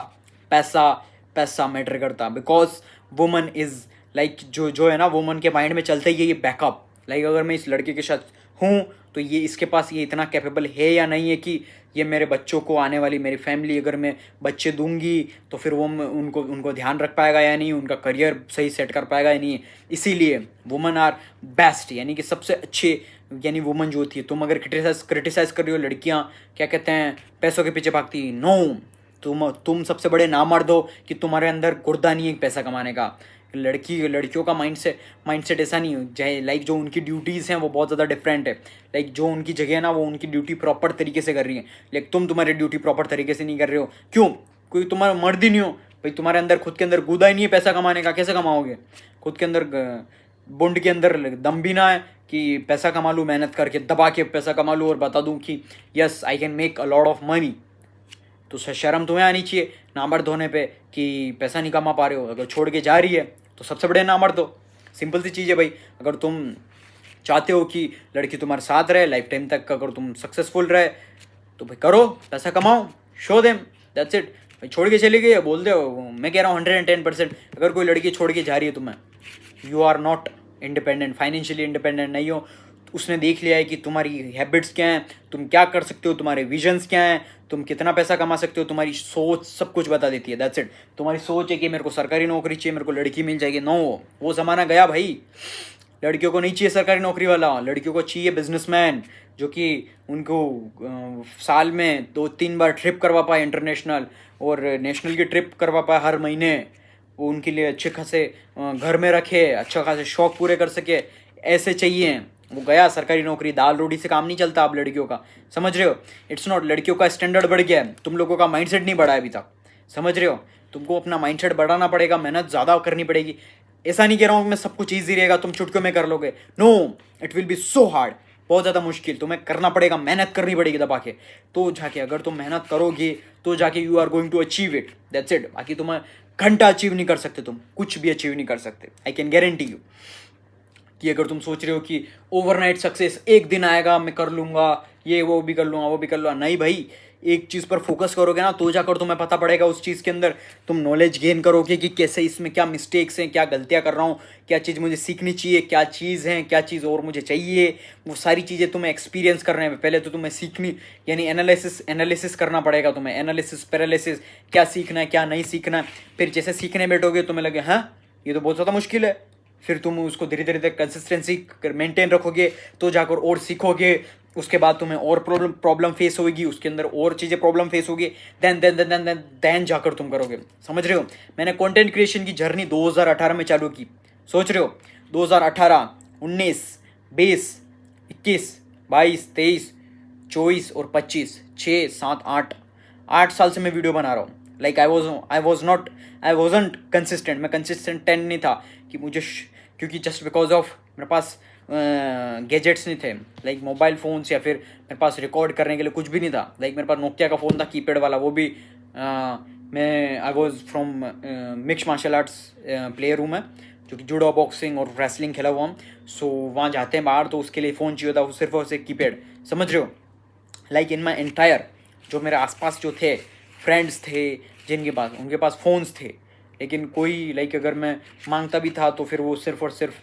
पैसा मैटर करता, बिकॉज वुमन इज़ लाइक, जो है ना, वुमन के माइंड में चलता ही है ये बैकअप। लाइक अगर मैं इस लड़के के साथ हूँ तो ये इसके पास ये इतना कैपेबल है या नहीं है कि ये मेरे बच्चों को, आने वाली मेरी फैमिली, अगर मैं बच्चे दूंगी तो फिर वो उनको ध्यान रख पाएगा या नहीं, उनका करियर सही सेट कर पाएगा या नहीं। इसीलिए वुमन आर बेस्ट, यानी कि सबसे अच्छे, यानी वुमन जो होती है। तुम अगर क्रिटिसाइज कर रही हो, लड़कियाँ क्या कहते हैं, पैसों के पीछे भागती, नो, तुम सबसे बड़े नामर्द हो कि तुम्हारे अंदर गुर्दा नहीं है पैसा कमाने का। लड़कियों का माइंडसेट ऐसा नहीं हो, लाइक जो उनकी ड्यूटीज़ हैं वो बहुत ज़्यादा डिफरेंट है। लाइक जो उनकी जगह है ना, वो उनकी ड्यूटी प्रॉपर तरीके से कर रही है, लेकिन तुम्हारी ड्यूटी प्रॉपर तरीके से नहीं कर रहे हो। क्यों? कोई तुम्हारा मर्द ही नहीं हो भाई, तुम्हारे अंदर खुद के अंदर गुदा ही नहीं है पैसा कमाने का, कैसे कमाओगे? खुद के अंदर बुंड के अंदर दम भी ना है कि पैसा कमा लूँ, मेहनत करके दबा के पैसा कमा लूँ और बता दूँ कि yes I can make a lot of money. तो शर्म तुम्हें आनी चाहिए नामर्द होने पे कि पैसा नहीं कमा पा रहे हो। अगर छोड़ के जा रही है तो सबसे बड़े नामर्द हो। सिंपल सी चीज़ है भाई। अगर तुम चाहते हो कि लड़की तुम्हारे साथ रहे लाइफ टाइम तक, अगर तुम सक्सेसफुल रहे, तो भाई करो, पैसा कमाओ, शो देम, दैट्स इट। भाई छोड़ के चली गई, बोल दे, मैं कह रहा हूँ 110%। अगर कोई लड़की छोड़ के जा रही है तुम्हें, you are not independent, financially independent नहीं हो। उसने देख लिया है कि तुम्हारी हैबिट्स क्या हैं, तुम क्या कर सकते हो, तुम्हारे विजन्स क्या हैं, तुम कितना पैसा कमा सकते हो, तुम्हारी सोच सब कुछ बता देती है, दैट्स इट। तुम्हारी सोच है कि मेरे को सरकारी नौकरी चाहिए, मेरे को लड़की मिल जाएगी, नो, वो ज़माना गया भाई। लड़कियों को नहीं चाहिए सरकारी नौकरी वाला, लड़कियों को चाहिए बिजनेसमैन, जो कि उनको साल में 2-3 बार ट्रिप करवा पाए इंटरनेशनल, और नेशनल की ट्रिप करवा पाए हर महीने। वो उनके लिए अच्छे खासे घर में रखे, अच्छा खासे शौक पूरे कर सके, ऐसे चाहिए। वो गया सरकारी नौकरी, दाल रोटी से काम नहीं चलता अब लड़कियों का, समझ रहे हो? इट्स नॉट, लड़कियों का स्टैंडर्ड बढ़ गया है, तुम लोगों का माइंडसेट नहीं बढ़ा है अभी तक, समझ रहे हो? तुमको अपना माइंडसेट बढ़ाना पड़ेगा, मेहनत ज़्यादा करनी पड़ेगी। ऐसा नहीं कह रहा हूँ मैं सब कुछ ईजी रहेगा, तुम चुटकियों में कर लोगे, no, it will be so hard, बहुत ज़्यादा मुश्किल। तुम्हें करना पड़ेगा, मेहनत करनी पड़ेगी दबा के, तो जाके, अगर तुम मेहनत करोगे तो जाके you are going to achieve it, that's it. बाकी तुम्हें घंटा अचीव नहीं कर सकते, तुम कुछ भी अचीव नहीं कर सकते, आई कैन गारंटी यू। कि अगर तुम सोच रहे हो कि ओवरनाइट सक्सेस एक दिन आएगा, मैं कर लूँगा, ये वो भी कर लूँगा, वो भी कर लूँगा, नहीं भाई। एक चीज़ पर फोकस करोगे ना, तो जाकर तुम्हें पता पड़ेगा उस चीज़ के अंदर, तुम नॉलेज गेन करोगे कि कैसे, इसमें क्या मिस्टेक्स हैं, क्या गलतियाँ कर रहा हूँ, क्या चीज़ मुझे सीखनी चाहिए, क्या चीज़ है, क्या चीज़ और मुझे चाहिए। वो सारी चीज़ें तुम्हें एक्सपीरियंस करने में, पहले तो तुम्हें सीखनी, यानी एनालिसिस करना पड़ेगा तुम्हें, एनालिसिस पैरालिसिस, क्या सीखना है क्या नहीं सीखना है। फिर जैसे सीखने बैठोगे तुम्हें लगे हाँ ये तो बहुत ज़्यादा मुश्किल है, फिर तुम उसको धीरे धीरे तक कंसिस्टेंसी मेंटेन रखोगे तो जाकर और सीखोगे। उसके बाद तुम्हें और प्रॉब्लम फेस होगी, उसके अंदर और चीज़ें प्रॉब्लम फेस होगी, देन जाकर तुम करोगे, समझ रहे हो? मैंने कंटेंट क्रिएशन की जर्नी 2018 में चालू की, सोच रहे हो 2018, 19, 20, 21, 22, 23, 24 और 25, 6, 7, 8 साल से मैं वीडियो बना रहा हूँ। लाइक आई वॉजंट कंसिस्टेंट, मैं कंसिस्टेंट 10 नहीं था कि क्योंकि जस्ट बिकॉज ऑफ मेरे पास गैजेट्स नहीं थे, लाइक मोबाइल फ़ोन्स, या फिर मेरे पास रिकॉर्ड करने के लिए कुछ भी नहीं था। लाइक मेरे पास नोकिया का फ़ोन था, कीपैड वाला, वो भी मैं I was from mix martial arts player हूँ मैं, जो कि जूडो, बॉक्सिंग और रेसलिंग खेला हुआ हूँ। सो वहाँ जाते हैं बाहर तो उसके लिए फ़ोन चाहिए होता, सिर्फ और सिर्फ कीपैड, समझ रहे हो। लाइक इन माई एंटायर, जो मेरे आसपास जो थे फ्रेंड्स थे जिनके पास, उनके पास फ़ोन्स थे, लेकिन कोई लाइक अगर मैं मांगता भी था तो फिर वो सिर्फ और सिर्फ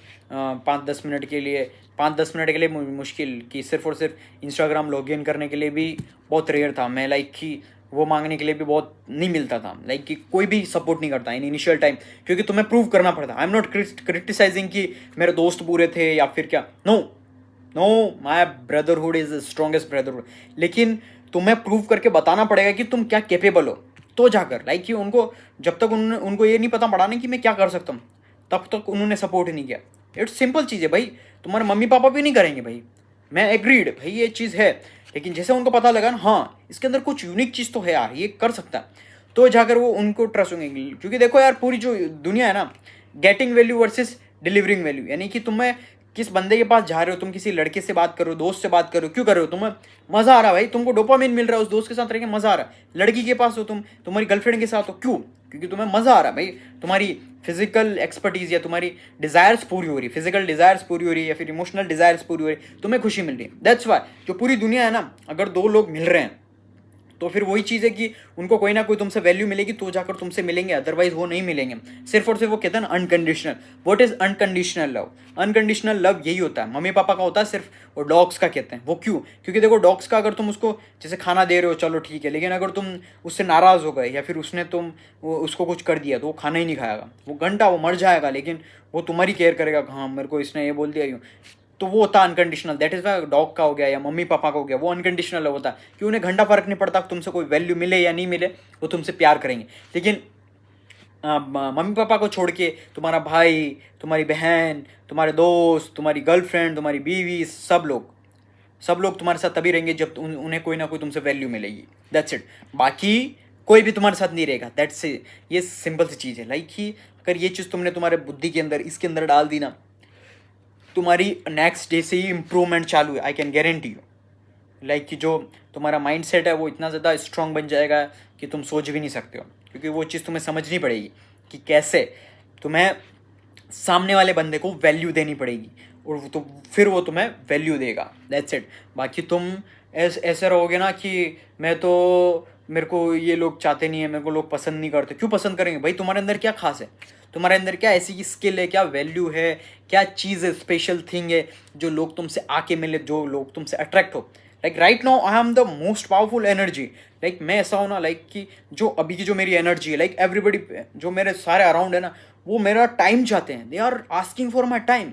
5-10 मिनट के लिए, 5-10 मिनट के लिए मुश्किल, कि सिर्फ और सिर्फ इंस्टाग्राम लॉगिन करने के लिए भी बहुत रेयर था मैं, लाइक कि वो मांगने के लिए भी बहुत नहीं मिलता था, लाइक कि कोई भी सपोर्ट नहीं करता इन इनिशियल टाइम, क्योंकि तुम्हें प्रूव करना पड़ता। आई एम नॉट क्रिटिसाइजिंग कि मेरे दोस्त बुरे थे या फिर क्या, no, my brotherhood is the strongest brotherhood, लेकिन तुम्हें प्रूव करके बताना पड़ेगा कि तुम क्या कैपेबल हो, तो जाकर लाइक कि उनको जब तक उनको ये नहीं पता पड़ा ना कि मैं क्या कर सकता हूँ, तब तक उन्होंने सपोर्ट नहीं किया। इट्स सिंपल चीज़ है भाई, तुम्हारे मम्मी पापा भी नहीं करेंगे भाई, मैं एग्रीड भाई ये चीज़ है, लेकिन जैसे उनको पता लगा ना हाँ इसके अंदर कुछ यूनिक चीज़ तो है यार, ये कर सकता है, तो जाकर वो उनको ट्रस्ट होंगे। क्योंकि देखो यार, पूरी जो दुनिया है ना, getting value versus delivering value, यानी कि तुम्हें किस बंदे के पास जा रहे हो, तुम किसी लड़के से बात करो, दोस्त से बात करो, क्यों कर रहे हो, तुम्हें मज़ा आ रहा है भाई, तुमको डोपामिन मिल रहा है, उस दोस्त के साथ रह के मज़ा आ रहा है। लड़की के पास हो तुम, तुम्हारी गर्लफ्रेंड के साथ हो, क्यों, क्योंकि तुम्हें मज़ा आ रहा है भाई, तुम्हारी फिजिकल एक्सपर्टीज या तुम्हारी डिज़ायर्स पूरी हो रही, फिजिकल डिज़ायर्स पूरी हो रही है, या फिर इमोशनल डिज़ायर्स पूरी हो रही है, तुम्हें खुशी मिल रही है। दैट्स वाई जो पूरी दुनिया है ना, अगर दो लोग मिल रहे हैं तो फिर वही चीज़ है कि उनको कोई ना कोई तुमसे वैल्यू मिलेगी तो जाकर तुमसे मिलेंगे, अदरवाइज वो नहीं मिलेंगे। सिर्फ और सिर्फ वो कहते हैं ना unconditional, what is unconditional love, unconditional love यही होता है, मम्मी पापा का होता है सिर्फ, और डॉग्स का कहते हैं। वो क्यों, क्योंकि देखो डॉग्स का अगर तुम उसको जैसे खाना दे रहे हो चलो ठीक है, लेकिन अगर तुम उससे नाराज़ हो गए या फिर उसने उसको कुछ कर दिया तो वो खाना ही नहीं खाएगा, वो घंटा वो मर जाएगा, लेकिन वो तुम्हारी केयर करेगा, हाँ मेरे को इसने ये बोल दिया यूँ, तो वो होता है unconditional. That is why dog का हो गया या मम्मी पापा का हो गया, वो अनकंडीशनल होता है कि उन्हें घंटा फर्क नहीं पड़ता तुमसे कोई वैल्यू मिले या नहीं मिले, वो तुमसे प्यार करेंगे। लेकिन मम्मी पापा को छोड़ के तुम्हारा भाई, तुम्हारी बहन, तुम्हारे दोस्त, तुम्हारी गर्लफ्रेंड, तुम्हारी बीवी, सब लोग तुम्हारे साथ तभी रहेंगे जब उन्हें कोई ना कोई तुमसे वैल्यू मिलेगी। दैट्स इट, बाकी कोई भी तुम्हारे साथ नहीं रहेगा। दैट्स ये सिंपल सी चीज़ है। लाइक कि अगर ये चीज़ तुमने तुम्हारे बुद्धि के अंदर इसके अंदर डाल दी ना, तुम्हारी नेक्स्ट डे से ही इम्प्रूवमेंट चालू है, I can guarantee you. Like कि जो तुम्हारा माइंड सेट है वो इतना ज़्यादा स्ट्रॉन्ग बन जाएगा कि तुम सोच भी नहीं सकते हो, क्योंकि वो चीज़ तुम्हें समझनी पड़ेगी कि कैसे तुम्हें सामने वाले बंदे को वैल्यू देनी पड़ेगी, और वो तो फिर वो तुम्हें वैल्यू देगा। That's it. बाकी तुम ऐसे रहोगे ना कि मेरे को ये लोग चाहते नहीं है, मेरे को लोग पसंद नहीं करते, क्यों पसंद करेंगे भाई, तुम्हारे अंदर क्या खास है, तुम्हारे अंदर क्या ऐसी स्किल है, क्या वैल्यू है, क्या चीज़ है, स्पेशल थिंग है जो लोग तुमसे आके मिले, जो लोग तुमसे अट्रैक्ट हो। Like right now I am the most powerful energy. Like मैं ऐसा हूँ ना, लाइक कि जो अभी की जो मेरी एनर्जी है, लाइक एवरीबडी जो मेरे सारे अराउंड है ना, वो मेरा टाइम चाहते हैं, they are asking for my time.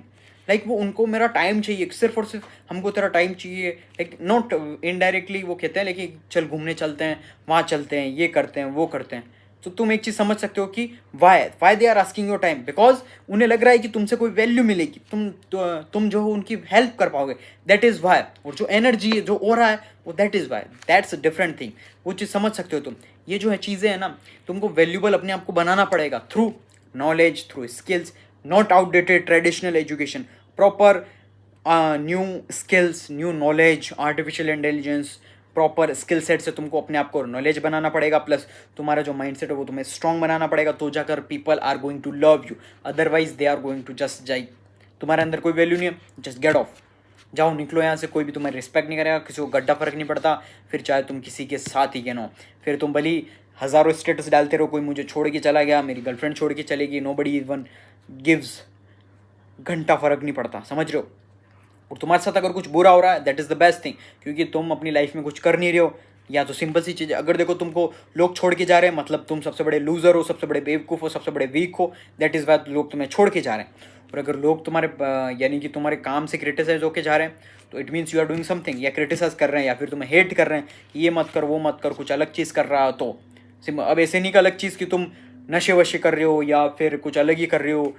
Like वो उनको मेरा टाइम चाहिए, सिर्फ और सिर्फ हमको तेरा टाइम चाहिए। लाइक नॉट इनडायरेक्टली वो कहते हैं, लेकिन चल घूमने चलते हैं, वहाँ चलते हैं, ये करते हैं, वो करते हैं। तो तुम एक चीज़ समझ सकते हो कि why they are asking your time, because उन्हें लग रहा है कि तुमसे कोई वैल्यू मिलेगी, तुम जो हो उनकी हेल्प कर पाओगे, दैट इज़ वाई। और जो एनर्जी है, जो हो रहा है, वो that is Y, that's a different thing. वो चीज़ समझ सकते हो तुम। ये जो है चीज़ें हैं ना, तुमको वैल्यूबल अपने आप को बनाना पड़ेगा through knowledge, through skills, not outdated traditional education, proper new skills, new knowledge, artificial intelligence, proper skill set से तुमको अपने आप को नॉलेज बनाना पड़ेगा, प्लस तुम्हारा जो माइंडसेट है वो तुम्हें स्ट्रॉन्ग बनाना पड़ेगा, तो जाकर people are going to love you, otherwise they are going to just जाई। तुम्हारे अंदर कोई वैल्यू नहीं है, जस्ट गेट ऑफ, जाओ निकलो यहाँ से, कोई भी तुम्हें रिस्पेक्ट नहीं करेगा, किसी को गड्ढा फर्क नहीं पड़ता, फिर चाहे तुम किसी के साथ ही कहना हो, फिर तुम भली हज़ारों स्टेटस डालते रहो, कोई मुझे छोड़ के चला गया, मेरी गर्लफ्रेंड छोड़ के चलेगी, नोबडी इवन गिव्स, घंटा फर्क नहीं पड़ता, समझ रहे हो। और तुम्हारे साथ अगर कुछ बुरा हो रहा है, that is the best thing, क्योंकि तुम अपनी लाइफ में कुछ कर नहीं रहे हो। या तो सिंपल सी चीज़, अगर देखो तुमको लोग छोड़ के जा रहे हैं, मतलब तुम सबसे बड़े लूज़र हो, सबसे बड़े बेवकूफ़ हो, सबसे बड़े वीक हो, दैट इज़ वाई लोग तुम्हें छोड़ के जा रहे हैं। और अगर लोग तुम्हारे यानी कि तुम्हारे काम से क्रिटिसाइज होके जा रहे हैं, तो it means you are doing something, या क्रिटिसाइज कर रहे हैं, या फिर तुम्हें हेट कर रहे हैं, ये मत कर, वो मत कर, कुछ अलग चीज़ कर रहा हो तो अब ऐसे नहीं का अलग चीज़ कि तुम नशे वशे कर रहे हो या फिर कुछ अलग ही कर रहे हो,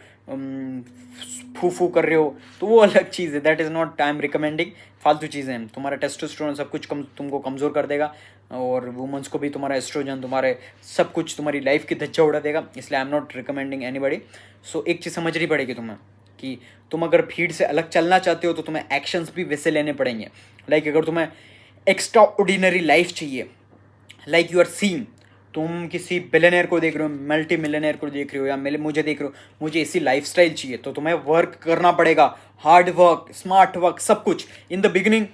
फू फू कर रहे हो, तो वो अलग चीज़ है, that is not I am recommending. फालतू चीज़ें हैं, तुम्हारा टेस्टोस्टेरोन सब कुछ तुमको कमज़ोर कर देगा, और वुमेंस को भी तुम्हारा एस्ट्रोजन, तुम्हारे सब कुछ, तुम्हारी लाइफ की धज्जा उड़ा देगा, इसलिए I am not recommending anybody. So एक चीज़ समझनी पड़ेगी तुम्हें कि तुम अगर भीड़ से अलग चलना चाहते हो तो तुम्हें एक्शंस भी वैसे लेने पड़ेंगे। लाइक अगर तुम्हें एक्स्ट्रा ऑर्डिनरी लाइफ चाहिए, लाइक यू आर सीइंग, तुम किसी बिलियनर को देख रहे हो, मल्टी मिलियनर को देख रहे हो, या मुझे देख रहे हो, मुझे ऐसी लाइफस्टाइल चाहिए, तो तुम्हें वर्क करना पड़ेगा, हार्ड वर्क, स्मार्ट वर्क, सब कुछ। इन द बिगिनिंग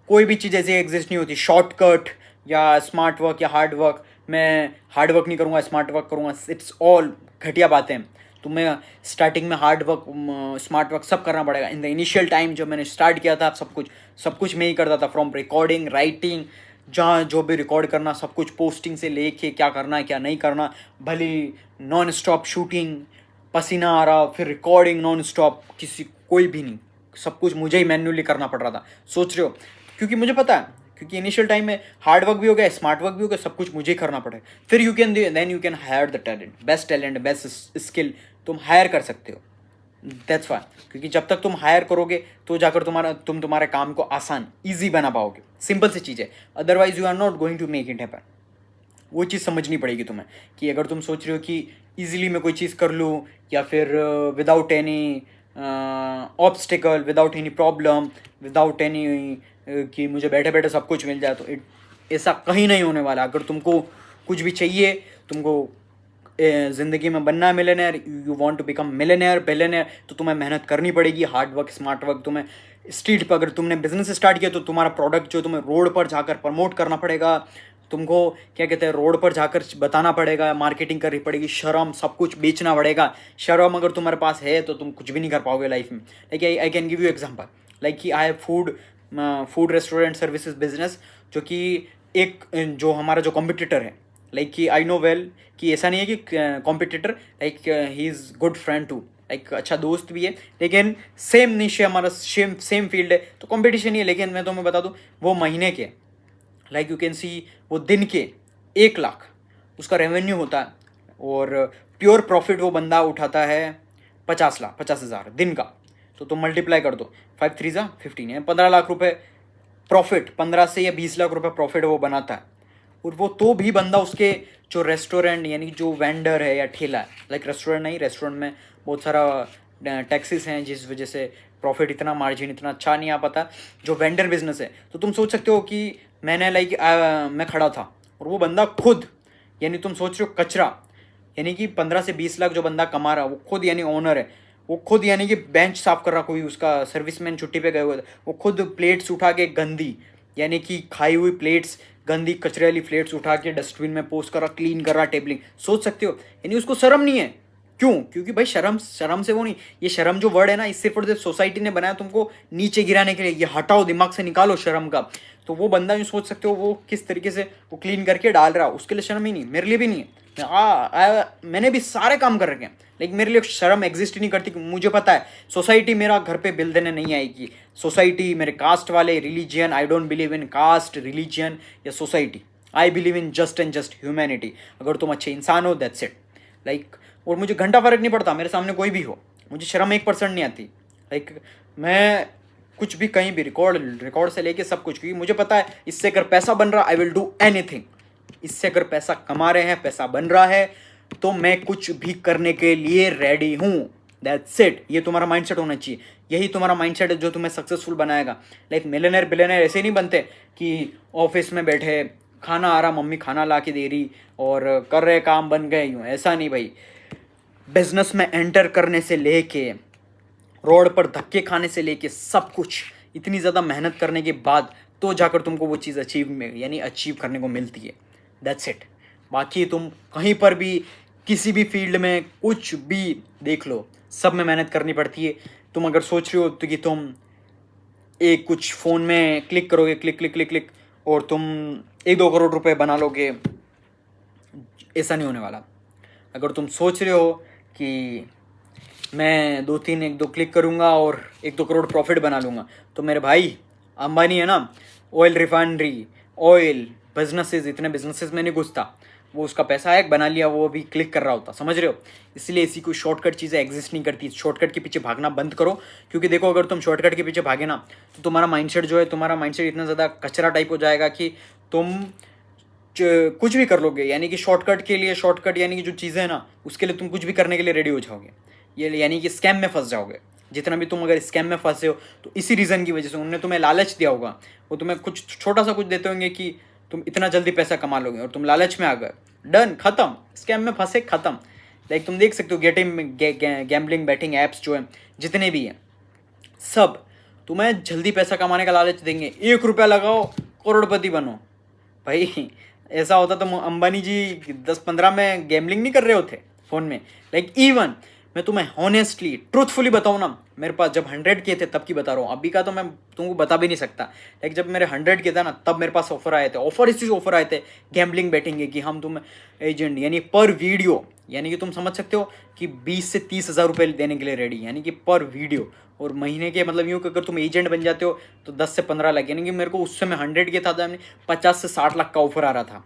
कोई भी चीज़ ऐसी एग्जिस्ट नहीं होती, शॉर्टकट या स्मार्ट वर्क या हार्ड वर्क। मैं हार्ड वर्क नहीं करूँगा, स्मार्ट वर्क करूँगा, इट्स ऑल घटिया बातें हैं। तुम्हें स्टार्टिंग में हार्ड वर्क, स्मार्ट वर्क सब करना पड़ेगा। इन द इनिशियल टाइम जब मैंने स्टार्ट किया था, सब कुछ मैं ही करता था, फ्रॉम रिकॉर्डिंग, राइटिंग, जहाँ जो भी रिकॉर्ड करना सब कुछ, पोस्टिंग से लेके क्या करना है क्या नहीं करना, भले नॉन स्टॉप शूटिंग, पसीना आ रहा, फिर रिकॉर्डिंग नॉन स्टॉप, कोई भी नहीं, सब कुछ मुझे ही मैन्युअली करना पड़ रहा था। सोच रहे हो, क्योंकि मुझे पता है, क्योंकि इनिशियल टाइम में हार्ड वर्क भी हो गया, स्मार्ट वर्क भी हो गया, सब कुछ मुझे ही करना पड़ेगा। फिर you can hire the talent, best skill तुम हायर कर सकते हो। दैट्स वाई, क्योंकि जब तक तुम हायर करोगे तो जाकर तुम्हारे काम को आसान, ईजी बना पाओगे। सिंपल सी चीज़ है, otherwise you are not going to make it happen. वो चीज़ समझनी पड़ेगी तुम्हें कि अगर तुम सोच रहे हो कि ईजिली मैं कोई चीज़ कर लूँ, या फिर without any obstacle, without any problem, without any कि मुझे बैठे बैठे सब कुछ मिल जाए, तो ऐसा कहीं नहीं होने वाला। अगर तुमको कुछ भी चाहिए, तुमको ज़िंदगी में बनना है millionaire, you want to become millionaire, billionaire, तो तुम्हें मेहनत करनी पड़ेगी, हार्ड वर्क, स्मार्ट वर्क। तुम्हें स्ट्रीट पर, अगर तुमने बिजनेस स्टार्ट किया तो तुम्हारा प्रोडक्ट जो तुम्हें रोड पर जाकर प्रमोट करना पड़ेगा, तुमको क्या कहते हैं, रोड पर जाकर बताना पड़ेगा, मार्केटिंग करनी पड़ेगी, शर्म, सब कुछ बेचना पड़ेगा। शर्म अगर तुम्हारे पास है तो तुम कुछ भी नहीं कर पाओगे लाइफ में। Like I can give you example, like कि I have food restaurant services business, जो कि एक जो हमारा जो कॉम्पिटिटर है, लाइक कि आई नो वेल कि ऐसा नहीं है कि competitor, like he is good friend too, like अच्छा दोस्त भी है, लेकिन सेम निश है हमारा, सेम फील्ड है, तो कंपटीशन ही है। लेकिन मैं तुम्हें बता दूं, वो महीने के, लाइक यू कैन सी, वो दिन के 1 लाख उसका रेवेन्यू होता है, और प्योर प्रॉफिट वो बंदा उठाता है 50,000 दिन का। तो तुम मल्टीप्लाई कर दो, 5 3 जा 15 है, 15 लाख रुपए प्रॉफिट, 15 से या 20 लाख रुपए प्रॉफिट वो बनाता है। और वो तो भी बंदा उसके जो रेस्टोरेंट, यानी जो वेंडर है या ठेला है, लाइक रेस्टोरेंट नहीं, रेस्टोरेंट में बहुत सारा टैक्सेस हैं, जिस वजह से प्रॉफिट इतना, मार्जिन इतना अच्छा नहीं आ पाता। जो वेंडर बिजनेस है, तो तुम सोच सकते हो कि मैंने मैं खड़ा था और वो बंदा खुद, यानी तुम सोच रहे हो कचरा, यानी कि 15 से 20 लाख जो बंदा कमा रहा, वो खुद यानी ओनर है, वो खुद यानी कि बेंच साफ कर रहा, कोई उसका सर्विसमैन छुट्टी पे गए हुए थे, वो खुद प्लेट्स उठा के गंदी, यानी कि खाई हुई प्लेट्स, गंदी कचरे वाली प्लेट्स उठा के डस्टबिन में पोस्ट कर रहा, क्लीन कर रहा, टेबलिंग। सोच सकते हो, यानी उसको शर्म नहीं है। क्यों? क्योंकि भाई शर्म से वो नहीं, ये शर्म जो वर्ड है ना, इससे फिर सोसाइटी ने बनाया तुमको नीचे गिराने के लिए, ये हटाओ, दिमाग से निकालो शर्म का। तो वो बंदा यूँ सोच सकते हो वो किस तरीके से वो क्लीन करके डाल रहा, उसके लिए शर्म ही नहीं, मेरे लिए भी नहीं है। मैंने भी सारे काम कर रखे हैं, लेकिन मेरे लिए शर्म एग्जिस्ट ही नहीं करती। मुझे पता है सोसाइटी मेरा घर पे बिल देने नहीं आएगी, सोसाइटी मेरे कास्ट वाले, religion, I don't believe in caste, religion या society, I believe in just and just humanity. अगर तुम अच्छे इंसान हो, दैट्स इट। लाइक, और मुझे घंटा फर्क नहीं पड़ता, मेरे सामने कोई भी हो, मुझे शर्म 1% नहीं आती। लाइक मैं कुछ भी कहीं भी रिकॉर्ड से लेके सब कुछ, क्योंकि मुझे पता है इससे अगर पैसा बन रहा, आई विल डू एनीथिंग। इससे अगर पैसा कमा रहे हैं, पैसा बन रहा है, तो मैं कुछ भी करने के लिए रेडी हूँ। That's it. ये तुम्हारा माइंडसेट होना चाहिए, यही तुम्हारा माइंडसेट है जो तुम्हें सक्सेसफुल बनाएगा। लाइक मिलियनेयर बिलियनेयर ऐसे नहीं बनते कि ऑफिस में बैठे, खाना आ रहा, मम्मी खाना ला के दे रही और कर रहे काम, बन गए यूँ, ऐसा नहीं भाई। बिजनेस में एंटर करने से लेके, रोड पर धक्के खाने से लेके, सब कुछ इतनी ज़्यादा मेहनत करने के बाद तो जाकर तुमको वो चीज़ अचीव करने को मिलती है। That's it. बाकी तुम कहीं पर भी, किसी भी फील्ड में कुछ भी देख लो, सब में मेहनत करनी पड़ती है। तुम अगर सोच रहे हो तो कि तुम एक कुछ फ़ोन में क्लिक करोगे, क्लिक क्लिक क्लिक क्लिक, और तुम 1-2 करोड़ रुपए बना लोगे, ऐसा नहीं होने वाला। अगर तुम सोच रहे हो कि मैं 1-2 क्लिक करूँगा और 1-2 करोड़ प्रॉफिट बना लूँगा, तो मेरे भाई अंबानी है ना, ऑयल रिफाइनरी, ऑयल बिजनेसेस, इतने बिजनेसेस में नहीं घुसता, वो उसका पैसा आया, बना लिया, वो अभी क्लिक कर रहा होता, समझ रहे हो। इसलिए ऐसी कोई शॉर्टकट चीज़ें एग्जिस्ट नहीं करती। शॉर्टकट के पीछे भागना बंद करो, क्योंकि देखो अगर तुम शॉर्टकट के पीछे भागे ना तो तुम्हारा माइंडसेट जो है, तुम्हारा माइंडसेट इतना ज़्यादा कचरा टाइप हो जाएगा कि तुम कुछ भी कर लोगे। यानी कि शॉर्टकट के लिए, शॉर्टकट यानी कि जो चीज़ें हैं ना, उसके लिए तुम कुछ भी करने के लिए रेडी हो जाओगे। ये यानी कि स्कैम में फंस जाओगे। जितना भी तुम अगर स्कैम में फंसे हो तो इसी रीज़न की वजह से उन्होंने तुम्हें लालच दिया होगा। वो तुम्हें कुछ छोटा सा कुछ देते होंगे कि तुम इतना जल्दी पैसा कमा लोगे, और तुम लालच में आ गए, डन, खत्म, स्कैम में फंसे, खत्म। लाइक तुम देख सकते हो गैम्बलिंग बैटिंग ऐप्स जो हैं, जितने भी हैं, सब तुम्हें जल्दी पैसा कमाने का लालच देंगे। 1 रुपया लगाओ, करोड़पति बनो। भाई ऐसा होता तो अंबानी जी 10-15 में गैम्बलिंग नहीं कर रहे होते फ़ोन में। लाइक इवन मैं तुम्हें हॉनेस्टली ट्रूथफुली बताऊँ ना, मेरे पास जब 100 के थे तब की बता रहा हूँ, अभी का तो मैं तुमको बता भी नहीं सकता। लाइक जब मेरे 100 के था ना, तब मेरे पास ऑफर आए थे, ऑफर आए थे गैम्बलिंग बैटिंग के, कि हम तुम्हें एजेंट यानी पर वीडियो, यानी कि तुम समझ सकते हो कि 20 से 30 हज़ार रुपये देने के लिए रेडी, यानी कि पर वीडियो। और महीने के मतलब यूँ कि अगर तुम एजेंट बन जाते हो तो 10 से 15 लाख, यानी कि मेरे को उस समय 100 के था, 50 से 60 लाख का ऑफर आ रहा था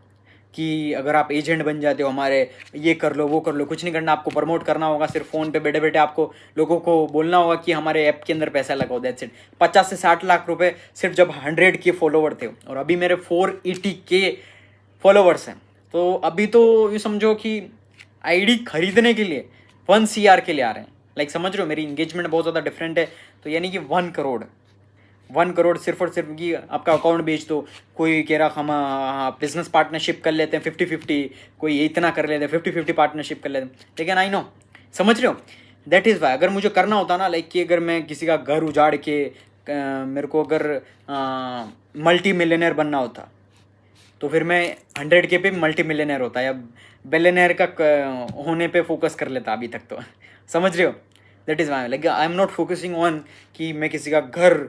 कि अगर आप एजेंट बन जाते हो हमारे, ये कर लो, वो कर लो, कुछ नहीं करना, आपको प्रमोट करना होगा, सिर्फ फ़ोन पे बैठे बैठे आपको लोगों को बोलना होगा कि हमारे ऐप के अंदर पैसा लगाओ, दैट्स इट। 50 से 60 लाख रुपए सिर्फ जब 100 के फॉलोवर थे, और अभी मेरे 480 के फॉलोवर्स हैं। तो अभी तो ये समझो कि आईडी खरीदने के लिए 1 CR के लिए आ रहे हैं। लाइक समझ रहे हो, मेरी इंगेजमेंट बहुत ज़्यादा डिफरेंट है। तो यानी कि 1 करोड़ सिर्फ और सिर्फ कि आपका अकाउंट बेच दो। कोई कह रहा हम बिजनेस पार्टनरशिप कर लेते हैं 50-50, कोई इतना कर लेते हैं 50-50 पार्टनरशिप कर लेते हैं। लेकिन आई नो, समझ रहे हो, दैट इज़ वाई अगर मुझे करना होता ना, लाइक कि अगर मैं किसी का घर उजाड़ के मेरे को अगर मल्टी मिलियनर बनना होता तो फिर मैं 100 के पे मल्टी मिलियनर होता, या बिलियनर का होने पे फोकस कर लेता अभी तक तो। समझ रहे हो, that is why like I am not focusing on कि मैं किसी का घर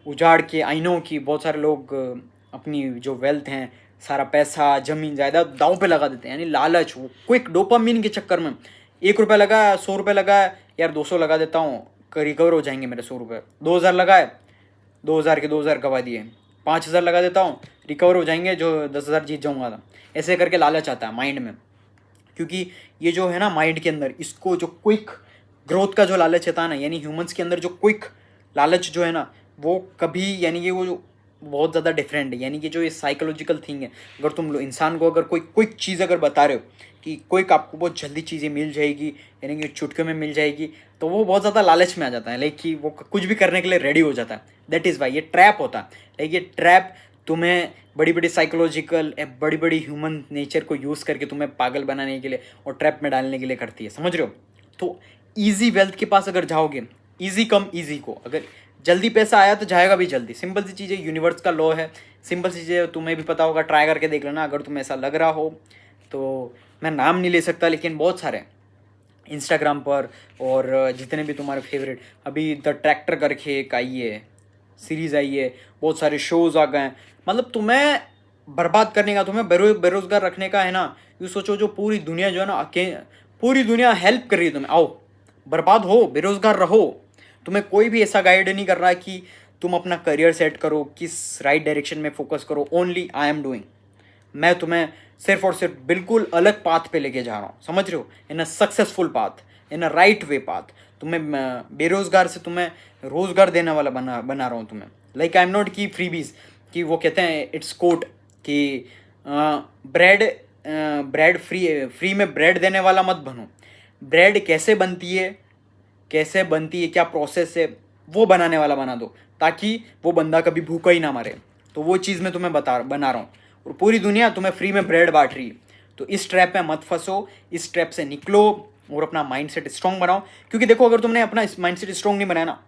उजाड़ के। आई नो कि बहुत सारे लोग अपनी जो वेल्थ हैं, सारा पैसा, ज़मीन जायदाद दांव पे लगा देते हैं, यानी लालच, वो क्विक डोपामिन के चक्कर में। 1 रुपया लगाया, 100 रुपये लगाया, यार 200 लगा देता हूँ, रिकवर हो जाएंगे मेरे 100 रुपये। 2000 लगाए, 2000 के 2000 गवा दिए। 5000 लगा देता हूँ, रिकवर हो जाएंगे, जो 10,000 जीत जाऊँगा था। ऐसे करके लालच आता है माइंड में, क्योंकि ये जो है ना माइंड के अंदर, इसको जो क्विक ग्रोथ का जो लालच आता है ना, यानी ह्यूमंस के अंदर जो क्विक लालच जो है ना, वो कभी, यानी कि वो जो बहुत ज़्यादा डिफरेंट है। यानी कि जो ये साइकोलॉजिकल थिंग है, अगर तुम इंसान को अगर कोई क्विक चीज़ अगर बता रहे हो कि क्विक आपको बहुत जल्दी चीज़ें मिल जाएगी, यानी कि चुटकियों में मिल जाएगी, तो वो बहुत ज़्यादा लालच में आ जाता है। लाइक कि वो कुछ भी करने के लिए रेडी हो जाता है। दैट इज़ वाई ये ट्रैप होता है। लाइक ये ट्रैप तुम्हें बड़ी बड़ी साइकोलॉजिकल, बड़ी बड़ी ह्यूमन नेचर को यूज़ करके तुम्हें पागल बनाने के लिए और ट्रैप में डालने के लिए करती है, समझ रहे हो। तो ईजी वेल्थ के पास अगर जाओगे, ईजी कम ईजी को, अगर जल्दी पैसा आया तो जाएगा भी जल्दी। सिंपल सी चीज़ें, यूनिवर्स का लॉ है, सिंपल सी चीज़ें, तुम्हें भी पता होगा, ट्राई करके देख लेना अगर तुम्हें ऐसा लग रहा हो तो। मैं नाम नहीं ले सकता, लेकिन बहुत सारे इंस्टाग्राम पर और जितने भी तुम्हारे फेवरेट, अभी द ट्रैक्टर करके एक आई है, सीरीज़ आई है, बहुत सारे शोज़ आ गए हैं। मतलब तुम्हें बर्बाद करने का, तुम्हें बेरोज़गार रखने का है ना। यूँ सोचो, जो पूरी दुनिया जो है ना, पूरी दुनिया हेल्प कर रही है तुम्हें, आओ बर्बाद हो, बेरोज़गार रहो। तुम्हें कोई भी ऐसा गाइड नहीं कर रहा है कि तुम अपना करियर सेट करो, किस राइट डायरेक्शन में फोकस करो। ओनली आई एम डूइंग, मैं तुम्हें सिर्फ और सिर्फ बिल्कुल अलग पाथ पे लेके जा रहा हूँ, समझ रहे हो, in a successful path, in a right way path. तुम्हें बेरोज़गार से तुम्हें रोज़गार देने वाला बना रहा हूँ तुम्हें। लाइक आई एम नॉट की फ्रीबीज, कि वो कहते हैं, इट्स कोट कि ब्रेड फ्री में ब्रेड देने वाला मत बनो। ब्रेड कैसे बनती है, क्या प्रोसेस है, वो बनाने वाला बना दो, ताकि वो बंदा कभी भूखा ही ना मरे। तो वो चीज़ मैं तुम्हें बना रहा हूँ, और पूरी दुनिया तुम्हें फ्री में ब्रेड बांट रही है। तो इस ट्रैप में मत फंसो, इस ट्रैप से निकलो और अपना माइंडसेट स्ट्रॉन्ग बनाओ। क्योंकि देखो, अगर तुमने अपना माइंडसेट स्ट्रॉन्ग नहीं बनाया ना,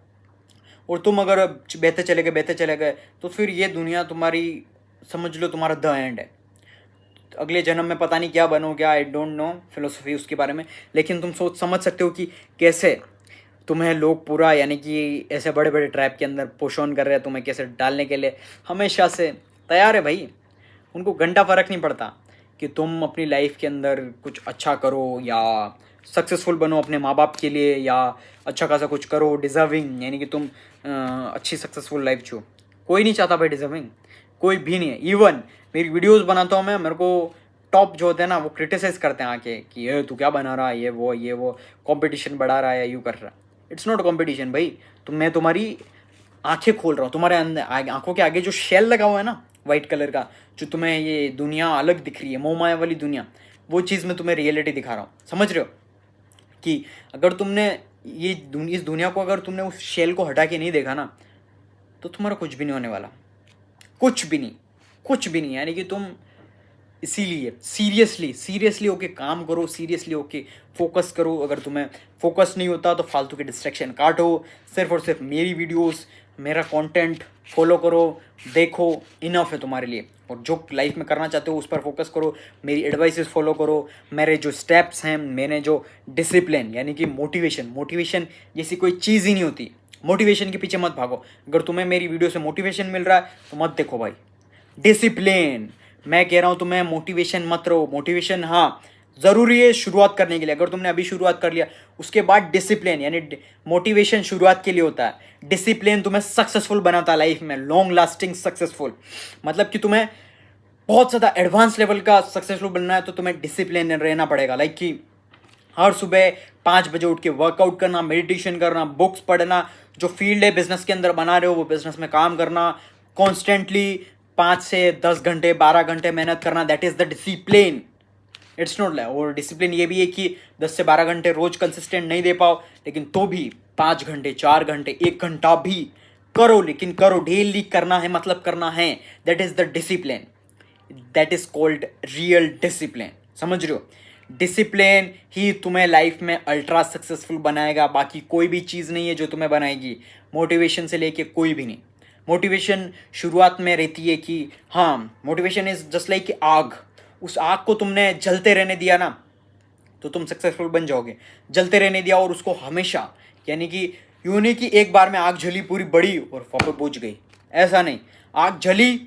और तुम अगर बहते चले गए, तो फिर ये दुनिया तुम्हारी, समझ लो, तुम्हारा द एंड है। अगले जन्म में पता नहीं क्या बनोगे, आई डोंट नो फिलोसफी उसके बारे में, लेकिन तुम समझ सकते हो कि कैसे तुम्हें लोग पूरा, यानी कि ऐसे बड़े बड़े ट्रैप के अंदर पुश ऑन कर रहे हैं, तुम्हें कैसे डालने के लिए हमेशा से तैयार है भाई। उनको घंटा फ़र्क नहीं पड़ता कि तुम अपनी लाइफ के अंदर कुछ अच्छा करो या सक्सेसफुल बनो अपने माँ बाप के लिए, या अच्छा खासा कुछ करो डिज़र्विंग, यानी कि तुम अच्छी सक्सेसफुल लाइफ जियो। कोई नहीं चाहता भाई डिज़र्विंग, कोई भी नहीं है। इवन मेरी वीडियोस बनाता हूँ मैं, मेरे को टॉप जो होते हैं ना वो क्रिटिसाइज करते हैं आके कि ये तू क्या बना रहा है, ये वो कंपटीशन बढ़ा रहा है, यूँ कर रहा है। इट्स नॉट कंपटीशन भाई, मैं तुम्हारी आंखें खोल रहा हूँ, तुम्हारे अंदर आंखों के आगे जो शेल लगा हुआ है ना वाइट कलर का, जो तुम्हें ये दुनिया अलग दिख रही है, मोह माया वाली दुनिया, वो चीज़ मैं तुम्हें रियलिटी दिखा रहा हूँ। समझ रहे हो कि अगर तुमने इस दुनिया को अगर तुमने उस शेल को हटा के नहीं देखा ना, तो तुम्हारा कुछ भी नहीं होने वाला, कुछ भी नहीं, कुछ भी नहीं। यानी कि तुम इसीलिए सीरियसली होके काम करो, सीरियसली होके फोकस करो। अगर तुम्हें फोकस नहीं होता तो फालतू के डिस्ट्रैक्शन काटो, सिर्फ और सिर्फ मेरी वीडियोस, मेरा कंटेंट फॉलो करो, देखो, इनफ है तुम्हारे लिए। और जो लाइफ में करना चाहते हो उस पर फोकस करो, मेरी एडवाइसेस फॉलो करो, मेरे जो स्टेप्स हैं, मैंने जो डिसिप्लिन यानी कि मोटिवेशन जैसी कोई चीज़ ही नहीं होती। मोटिवेशन के पीछे मत भागो। अगर तुम्हें मेरी वीडियो से मोटिवेशन मिल रहा है तो मत देखो भाई। डिसिप्लिन, मैं कह रहा हूँ तुम्हें मोटिवेशन मत रहो। मोटिवेशन हाँ ज़रूरी है शुरुआत करने के लिए, अगर तुमने अभी शुरुआत कर लिया। उसके बाद डिसिप्लिन, यानी मोटिवेशन शुरुआत के लिए होता है, डिसिप्लिन तुम्हें सक्सेसफुल बनाता है लाइफ में, लॉन्ग लास्टिंग सक्सेसफुल। मतलब कि तुम्हें बहुत ज़्यादा एडवांस लेवल का सक्सेसफुल बनना है तो तुम्हें डिसिप्लिन रहना पड़ेगा। लाइक कि हर सुबह 5 बजे उठ के वर्कआउट करना, मेडिटेशन करना, बुक्स पढ़ना, जो फील्ड है बिजनेस के अंदर बना रहे हो वो बिजनेस में काम करना, कॉन्स्टेंटली 5 से 10 घंटे 12 घंटे मेहनत करना, that is the discipline. It's not like, और डिसिप्लिन ये भी है कि 10 से 12 घंटे रोज कंसिस्टेंट नहीं दे पाओ, लेकिन तो भी 5 घंटे 4 घंटे 1 घंटा भी करो, लेकिन करो, डेली करना है, मतलब करना है। That is the discipline, that is called real discipline. समझ रहे हो? डिसिप्लिन ही तुम्हें लाइफ में अल्ट्रा सक्सेसफुल बनाएगा, बाकी कोई भी चीज़ नहीं है जो तुम्हें बनाएगी। मोटिवेशन से लेके कोई भी नहीं। मोटिवेशन शुरुआत में रहती है कि हाँ, मोटिवेशन इज जस्ट लाइक आग। उस आग को तुमने जलते रहने दिया ना तो तुम सक्सेसफुल बन जाओगे। जलते रहने दिया और उसको हमेशा, यानी कि यूं नहीं कि एक बार में आग जली पूरी बड़ी और वापस बुझ गई, ऐसा नहीं। आग जली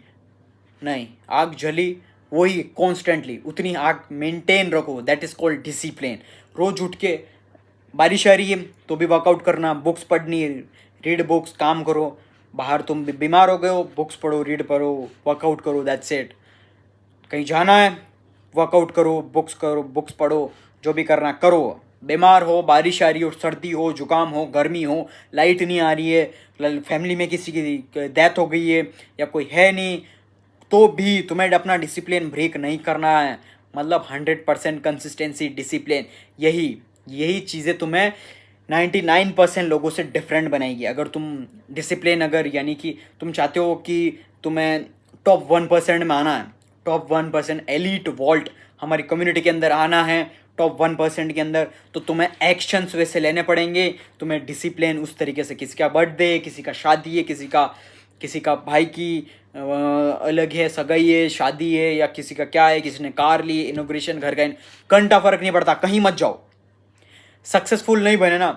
नहीं, आग जली वही कॉन्स्टेंटली, उतनी आग मेंटेन रखो, दैट इज कॉल्ड डिसिप्लिन। रोज उठ के बारिश आ रही है तो भी वर्कआउट करना, बुक्स पढ़नी, रीड बुक्स, काम करो। बाहर तुम बीमार हो गए हो, बुक्स पढ़ो, रीड पढ़ो, वर्कआउट करो, दैट्स इट। कहीं जाना है वर्कआउट करो, बुक्स पढ़ो, जो भी करना करो। बीमार हो, बारिश आ रही हो, सर्दी हो, जुकाम हो, गर्मी हो, लाइट नहीं आ रही है, फैमिली में किसी की डेथ हो गई है या कोई है नहीं, तो भी तुम्हें अपना डिसिप्लिन ब्रेक नहीं करना है। मतलब 100% कंसिस्टेंसी, डिसिप्लिन, यही चीज़ें तुम्हें 99% लोगों से डिफरेंट बनाएगी। अगर तुम डिसिप्लिन, अगर यानी कि तुम चाहते हो कि तुम्हें टॉप 1% में आना है, टॉप 1% एलीट वॉल्ट हमारी कम्युनिटी के अंदर आना है, टॉप 1% के अंदर, तो तुम्हें एक्शंस वैसे लेने पड़ेंगे। तुम्हें डिसिप्लिन उस तरीके से, किसी का बर्थडे, किसी का शादी है, किसी का भाई की अलग है, सगाई है, शादी है, या किसी का क्या है, किसी ने कार ली, इनोग्रेशन, घर का घंटा फर्क नहीं पड़ता, कहीं मत जाओ। सक्सेसफुल नहीं बने ना,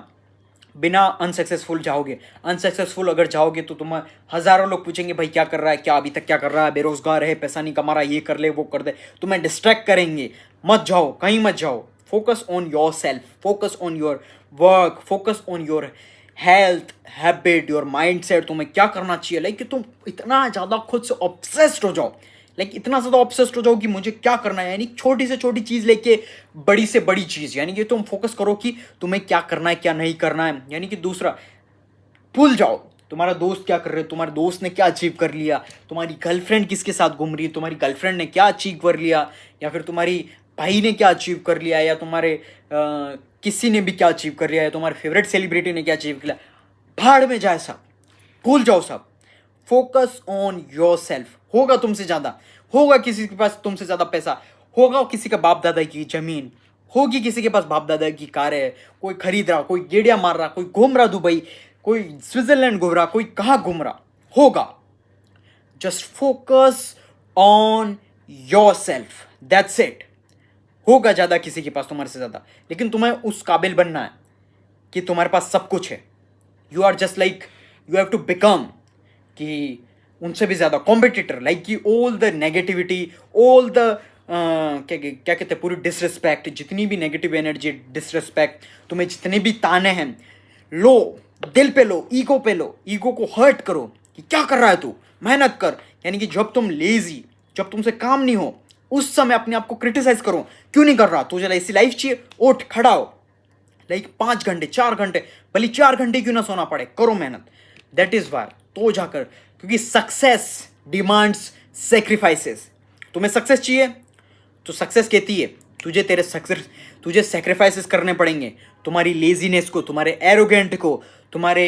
बिना अनसक्सेसफुल जाओगे। अनसक्सेसफुल अगर जाओगे तो तुम्हें हज़ारों लोग पूछेंगे भाई क्या कर रहा है, क्या अभी तक क्या कर रहा है, बेरोजगार है, पैसा नहीं कमा रहा, ये कर ले, वो कर दे, तुम्हें डिस्ट्रैक्ट करेंगे। मत जाओ, कहीं मत जाओ। Focus on your self, focus on your work, focus on your health, habit, your mind set. तुम्हें क्या करना चाहिए, लाइक कि तुम इतना ज़्यादा खुद से ऑब्सेस्ड हो जाओ, लाइक इतना ज़्यादा ऑब्सेस्ड हो जाओ कि मुझे क्या करना है, यानी छोटी से छोटी चीज़ लेके बड़ी से बड़ी चीज़, यानी कि तुम फोकस करो कि तुम्हें क्या करना है, क्या नहीं करना है। यानी कि दूसरा, भूल जाओ तुम्हारा दोस्त क्या कर रहे हो, तुम्हारे दोस्त ने क्या अचीव कर लिया, तुम्हारी गर्लफ्रेंड किसके साथ घूम रही है, तुम्हारी गर्लफ्रेंड ने क्या अचीव कर लिया, या फिर तुम्हारी भाई ने क्या अचीव कर लिया, या तुम्हारे किसी ने भी क्या अचीव कर लिया है, तुम्हारे फेवरेट सेलिब्रिटी ने क्या अचीव किया। भाड़ में जाए सब, भूल जाओ सब। Focus on your self. होगा तुमसे ज़्यादा, होगा किसी के पास तुमसे ज़्यादा पैसा, होगा किसी का बाप दादा की ज़मीन, होगी किसी के पास बाप दादा की कार है, कोई खरीद रहा, कोई गेड़िया मार रहा, कोई घूम रहा दुबई, कोई स्विट्जरलैंड घूम रहा, कोई कहाँ घूम रहा, होगा। Just focus on your self, that's it. होगा ज़्यादा किसी के पास तुम्हारे से ज़्यादा, लेकिन तुम्हें उस काबिल बनना है कि तुम्हारे पास सब कुछ है। You are just like, you have to become कि उनसे भी ज़्यादा कॉम्पिटिटर, लाइक कि all the negativity, all the क्या कहते हैं, पूरी डिसरिस्पेक्ट, जितनी भी नेगेटिव एनर्जी, डिसरिस्पेक्ट, तुम्हें जितने भी ताने हैं, लो, दिल पे लो, ईगो पे लो, ईगो को हर्ट करो कि क्या कर रहा है तू, मेहनत कर। यानी कि जब तुम लेजी, जब तुमसे काम नहीं हो, उस समय अपने आप को क्रिटिसाइज करो, क्यों नहीं कर रहा, तुझे ऐसी लाइफ चाहिए, उठ खड़ा हो, लाइक 5 घंटे 4 घंटे, भले 4 घंटे क्यों ना सोना पड़े, करो मेहनत। दैट इज वार, तो जाकर, क्योंकि सक्सेस डिमांड्स सेक्रीफाइसेस। तुम्हें सक्सेस चाहिए तो सक्सेस कहती है तुझे सेक्रीफाइसेस करने पड़ेंगे, तुम्हारी लेजीनेस को, तुम्हारे एरोगेंट को, तुम्हारे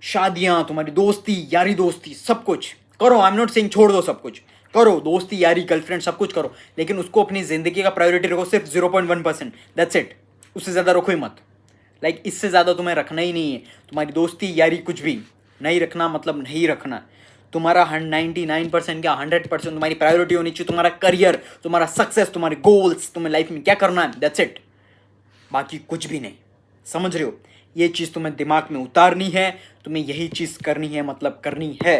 शादियां, तुम्हारी दोस्ती यारी दोस्ती, सब कुछ करो। आई एम नॉट सेइंग छोड़ दो, सब कुछ करो, दोस्ती यारी गर्लफ्रेंड सब कुछ करो, लेकिन उसको अपनी जिंदगी का प्रायोरिटी रखो सिर्फ 0.1%, दैट्स इट। उससे ज़्यादा रखो ही मत, लाइक इससे ज़्यादा तुम्हें रखना ही नहीं है। तुम्हारी दोस्ती यारी कुछ भी नहीं रखना, मतलब नहीं रखना। तुम्हारा 99% या 100% तुम्हारी प्रायोरिटी होनी चाहिए तुम्हारा करियर, तुम्हारा सक्सेस, तुम्हारे गोल्स, तुम्हें लाइफ में क्या करना है, दैट्स इट, बाकी कुछ भी नहीं। समझ रहे हो? ये चीज़ तुम्हें दिमाग में उतारनी है, तुम्हें यही चीज़ करनी है, मतलब करनी है।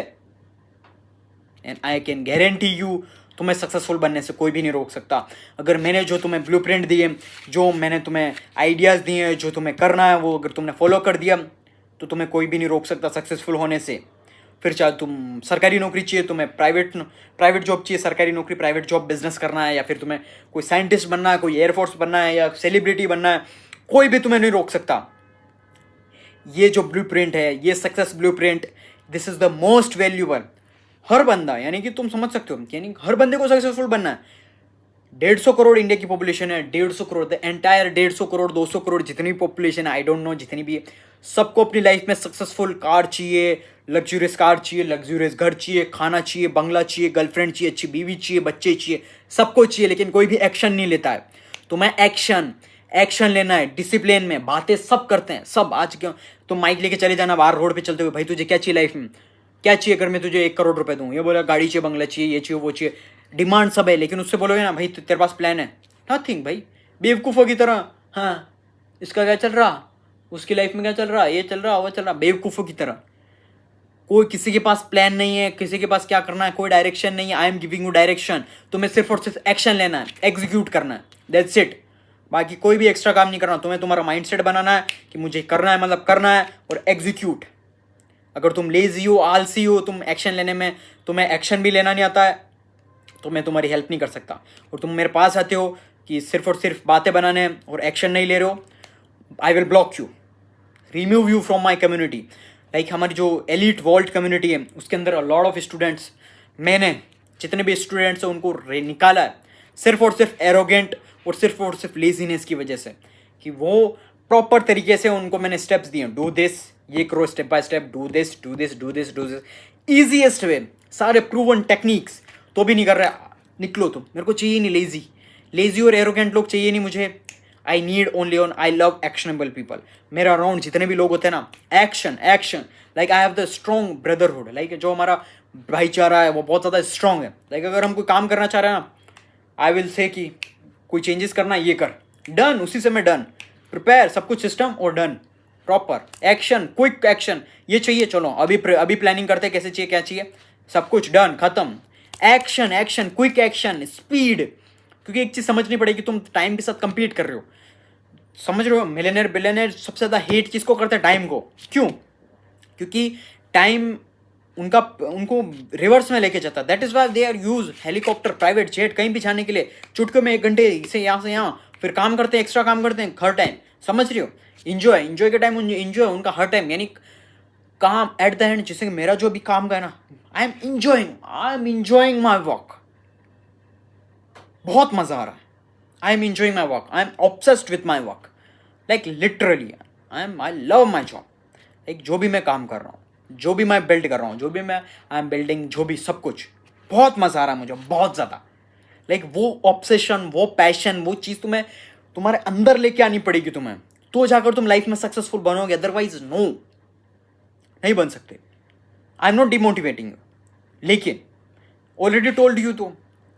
And I can guarantee you, तुम्हें सक्सेसफुल बनने से कोई भी नहीं रोक सकता। अगर मैंने जो तुम्हें ब्लूप्रिंट दिए, जो मैंने तुम्हें आइडियाज़ दिए, जो तुम्हें करना है, वो अगर तुमने फॉलो कर दिया तो तुम्हें कोई भी नहीं रोक सकता सक्सेसफुल होने से। फिर चाहे तुम सरकारी नौकरी चाहिए, तुम्हें प्राइवेट जॉब चाहिए, सरकारी नौकरी, प्राइवेट जॉब, बिजनेस करना है, या फिर तुम्हें कोई साइंटिस्ट बनना है, कोई एयरफोर्स बनना है, या सेलिब्रिटी बनना है, कोई भी तुम्हें नहीं रोक सकता। ये जो ब्लूप्रिंट है, ये success blueprint, this is the most valuable. हर बंदा, यानी कि तुम समझ सकते हो, यानी हर बंदे को सक्सेसफुल बनना है। 150 करोड़ इंडिया की पॉपुलेशन है, 150 करोड़, द एंटायर 150 करोड़ 200 करोड़ जितनी भी पॉपुलेशन है, आई डोंट नो, जितनी भी है, सबको अपनी लाइफ में सक्सेसफुल कार चाहिए, लग्जूरियस कार चाहिए, लग्जूरियस घर चाहिए, खाना चाहिए, बंगला चाहिए, गर्लफ्रेंड चाहिए, अच्छी बीवी चाहिए, बच्चे चाहिए, सबको चाहिए, लेकिन कोई भी एक्शन नहीं लेता है। तुम्हें एक्शन लेना है, डिसिप्लिन में। बातें सब करते हैं, सब। आज क्यों तुम माइक लेके चले जाना बाहर रोड पे चलते हुए, भाई तुझे क्या चाहिए लाइफ में, क्या चाहिए, अगर मैं तुझे 1 करोड़ रुपए दूँ, ये बोला गाड़ी चाहिए, बंगला चाहिए, ये चाहिए, वो चाहिए, डिमांड सब है, लेकिन उससे बोलोगे ना भाई तेरे पास प्लान है, नथिंग भाई, बेवकूफ़ों की तरह। हाँ, इसका क्या चल रहा, उसकी लाइफ में क्या चल रहा, ये चल रहा, वो चल रहा, बेवकूफ़ों की तरह। कोई किसी के पास प्लान नहीं है, किसी के पास क्या करना है, कोई डायरेक्शन नहीं है। I am giving you direction, तुम्हें सिर्फ और सिर्फ एक्शन लेना है, एग्जीक्यूट करना है, दैट्स इट। बाकी कोई भी एक्स्ट्रा काम नहीं करना, तुम्हें तुम्हारा माइंडसेट बनाना है कि मुझे करना है, मतलब करना है, और एग्जीक्यूट। अगर तुम लेजी हो, आलसी हो, तुम एक्शन लेने में, तुम्हें एक्शन भी लेना नहीं आता है, तो मैं तुम्हारी हेल्प नहीं कर सकता। और तुम मेरे पास आते हो कि सिर्फ और सिर्फ बातें बनाने और एक्शन नहीं ले रहे हो, I will block you, remove you from my community. Like हमारी जो एलिट वॉल्ट कम्युनिटी है, उसके अंदर अ लॉट ऑफ स्टूडेंट्स, मैंने जितने भी स्टूडेंट्स हैं उनको निकाला है सिर्फ और सिर्फ एरोगेंट और सिर्फ लेजीनेस की वजह से, कि वो प्रॉपर तरीके से उनको मैंने स्टेप्स दिए, डू दिस, ये करो step by step, do this do this do this do this, easiest वे, सारे प्रूवन टेक्निक्स, तो भी नहीं कर रहे, निकलो तुम। मेरे को चाहिए नहीं लेजी और एरोगेंट लोग चाहिए नहीं मुझे। I need only on, I love actionable people. मेरे अराउंड जितने भी लोग होते हैं ना, action, like I have the strong brotherhood, like जो हमारा भाईचारा है वो बहुत ज़्यादा स्ट्रॉन्ग है। लाइक अगर हम कोई काम करना चाह रहे हैं ना, आई विल से कि कोई चेंजेस करना, ये कर, डन, उसी से मैं डन, प्रिपेयर, सब कुछ सिस्टम और done, proper action, quick action, ये चाहिए, चलो अभी प्लानिंग करते हैं, कैसे चाहिए, क्या चाहिए, सब कुछ डन, खत्म। Action, quick action, speed. क्योंकि एक चीज़ समझनी पड़ेगी, तुम टाइम के साथ कंपीट कर रहे हो, समझ रहे हो? मिलियनेयर बिलियनेयर सबसे ज़्यादा हेट किसको करते हैं? टाइम को। क्यों? क्योंकि टाइम उनको रिवर्स में लेके जाता है। That is why they are use helicopter, private jet, कहीं भी जाने के लिए चुटके में 1 घंटे से यहाँ, फिर काम करते हैं, एक्स्ट्रा काम करते हैं हर टाइम, समझ रही हो? इंजॉय के टाइम इंजॉय उनका हर टाइम, यानी काम एट द एंड, जैसे मेरा जो भी काम का है ना, I am enjoying my work, बहुत मज़ा आ रहा है, I am enjoying my work, I am obsessed with my work, like literally I love my job. Like जो भी मैं काम कर रहा हूँ, जो भी मैं बिल्ड कर रहा हूँ, जो भी मैं आई एम बिल्डिंग, जो भी सब कुछ, बहुत मज़ा आ रहा है मुझे, बहुत ज़्यादा। लाइक वो ऑब्सेशन, वो पैशन, वो चीज़ तुम्हारे अंदर लेके आनी पड़ेगी तुम्हें, तो जाकर तुम लाइफ में सक्सेसफुल बनोगे, अदरवाइज नो, नहीं बन सकते। आई एम नॉट डिमोटिवेटिंग, लेकिन ऑलरेडी टोल्ड यू, तो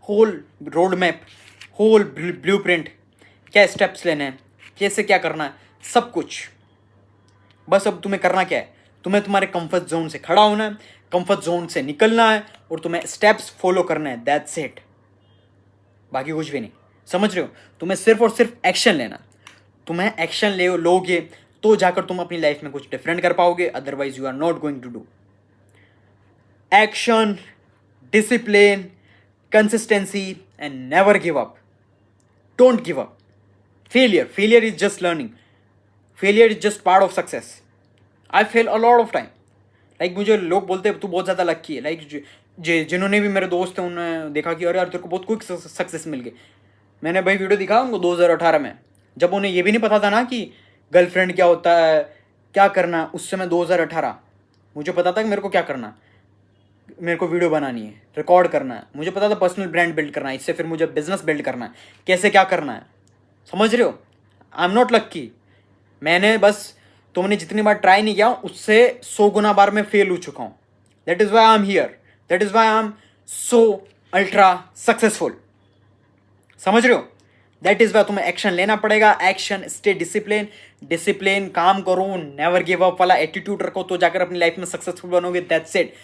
whole road map, whole blueprint, क्या स्टेप्स लेने हैं, कैसे क्या करना है, सब कुछ। बस अब तुम्हें करना क्या है, तुम्हें तुम्हारे कंफर्ट जोन से खड़ा होना है, कंफर्ट जोन से निकलना है, और तुम्हें स्टेप्स फॉलो करना है, दैट्स इट, बाकी कुछ भी नहीं। समझ रहे हो? तुम्हें सिर्फ और सिर्फ एक्शन लेना, तुम्हें एक्शन लोगे तो जाकर तुम अपनी लाइफ में कुछ डिफरेंट कर पाओगे, otherwise you are not going to do. Action, discipline, consistency and never give up. Don't give up. Failure is just learning. Failure is just part of success. I fail a lot of time. Like मुझे लोग बोलते हैं तू बहुत ज़्यादा लक्की है. Like जिन्होंने भी मेरे दोस्त हैं उन्होंने देखा कि अरे यार तेरे को बहुत क्विक सक्सेस मिल गई. मैंने भाई वीडियो दिखा उनको 2018 में, जब उन्हें ये भी नहीं पता था ना कि गर्लफ्रेंड क्या होता है, क्या करना है. उससे मैं 2018 मुझे पता था कि मेरे को क्या करना है. मेरे को वीडियो बनानी है, रिकॉर्ड करना है. मुझे पता था पर्सनल ब्रांड बिल्ड करना है, इससे फिर मुझे बिजनेस बिल्ड करना है, कैसे क्या करना है. समझ रहे हो. आई एम नॉट लक्की. मैंने बस तुमने जितनी बार ट्राई नहीं किया उससे 100 गुना बार मैं फेल हो चुका हूँ. That is Y I am here. That is Y I am so ultra successful. समझ रहे हो. दैट इज़ वाई तुम्हें एक्शन लेना पड़ेगा. Action, stay discipline. डिसिप्लिन, काम करो, नेवर गिव अप वाला एटीट्यूड रखो, तो जाकर अपनी लाइफ में सक्सेसफुल बनोगे. That's it.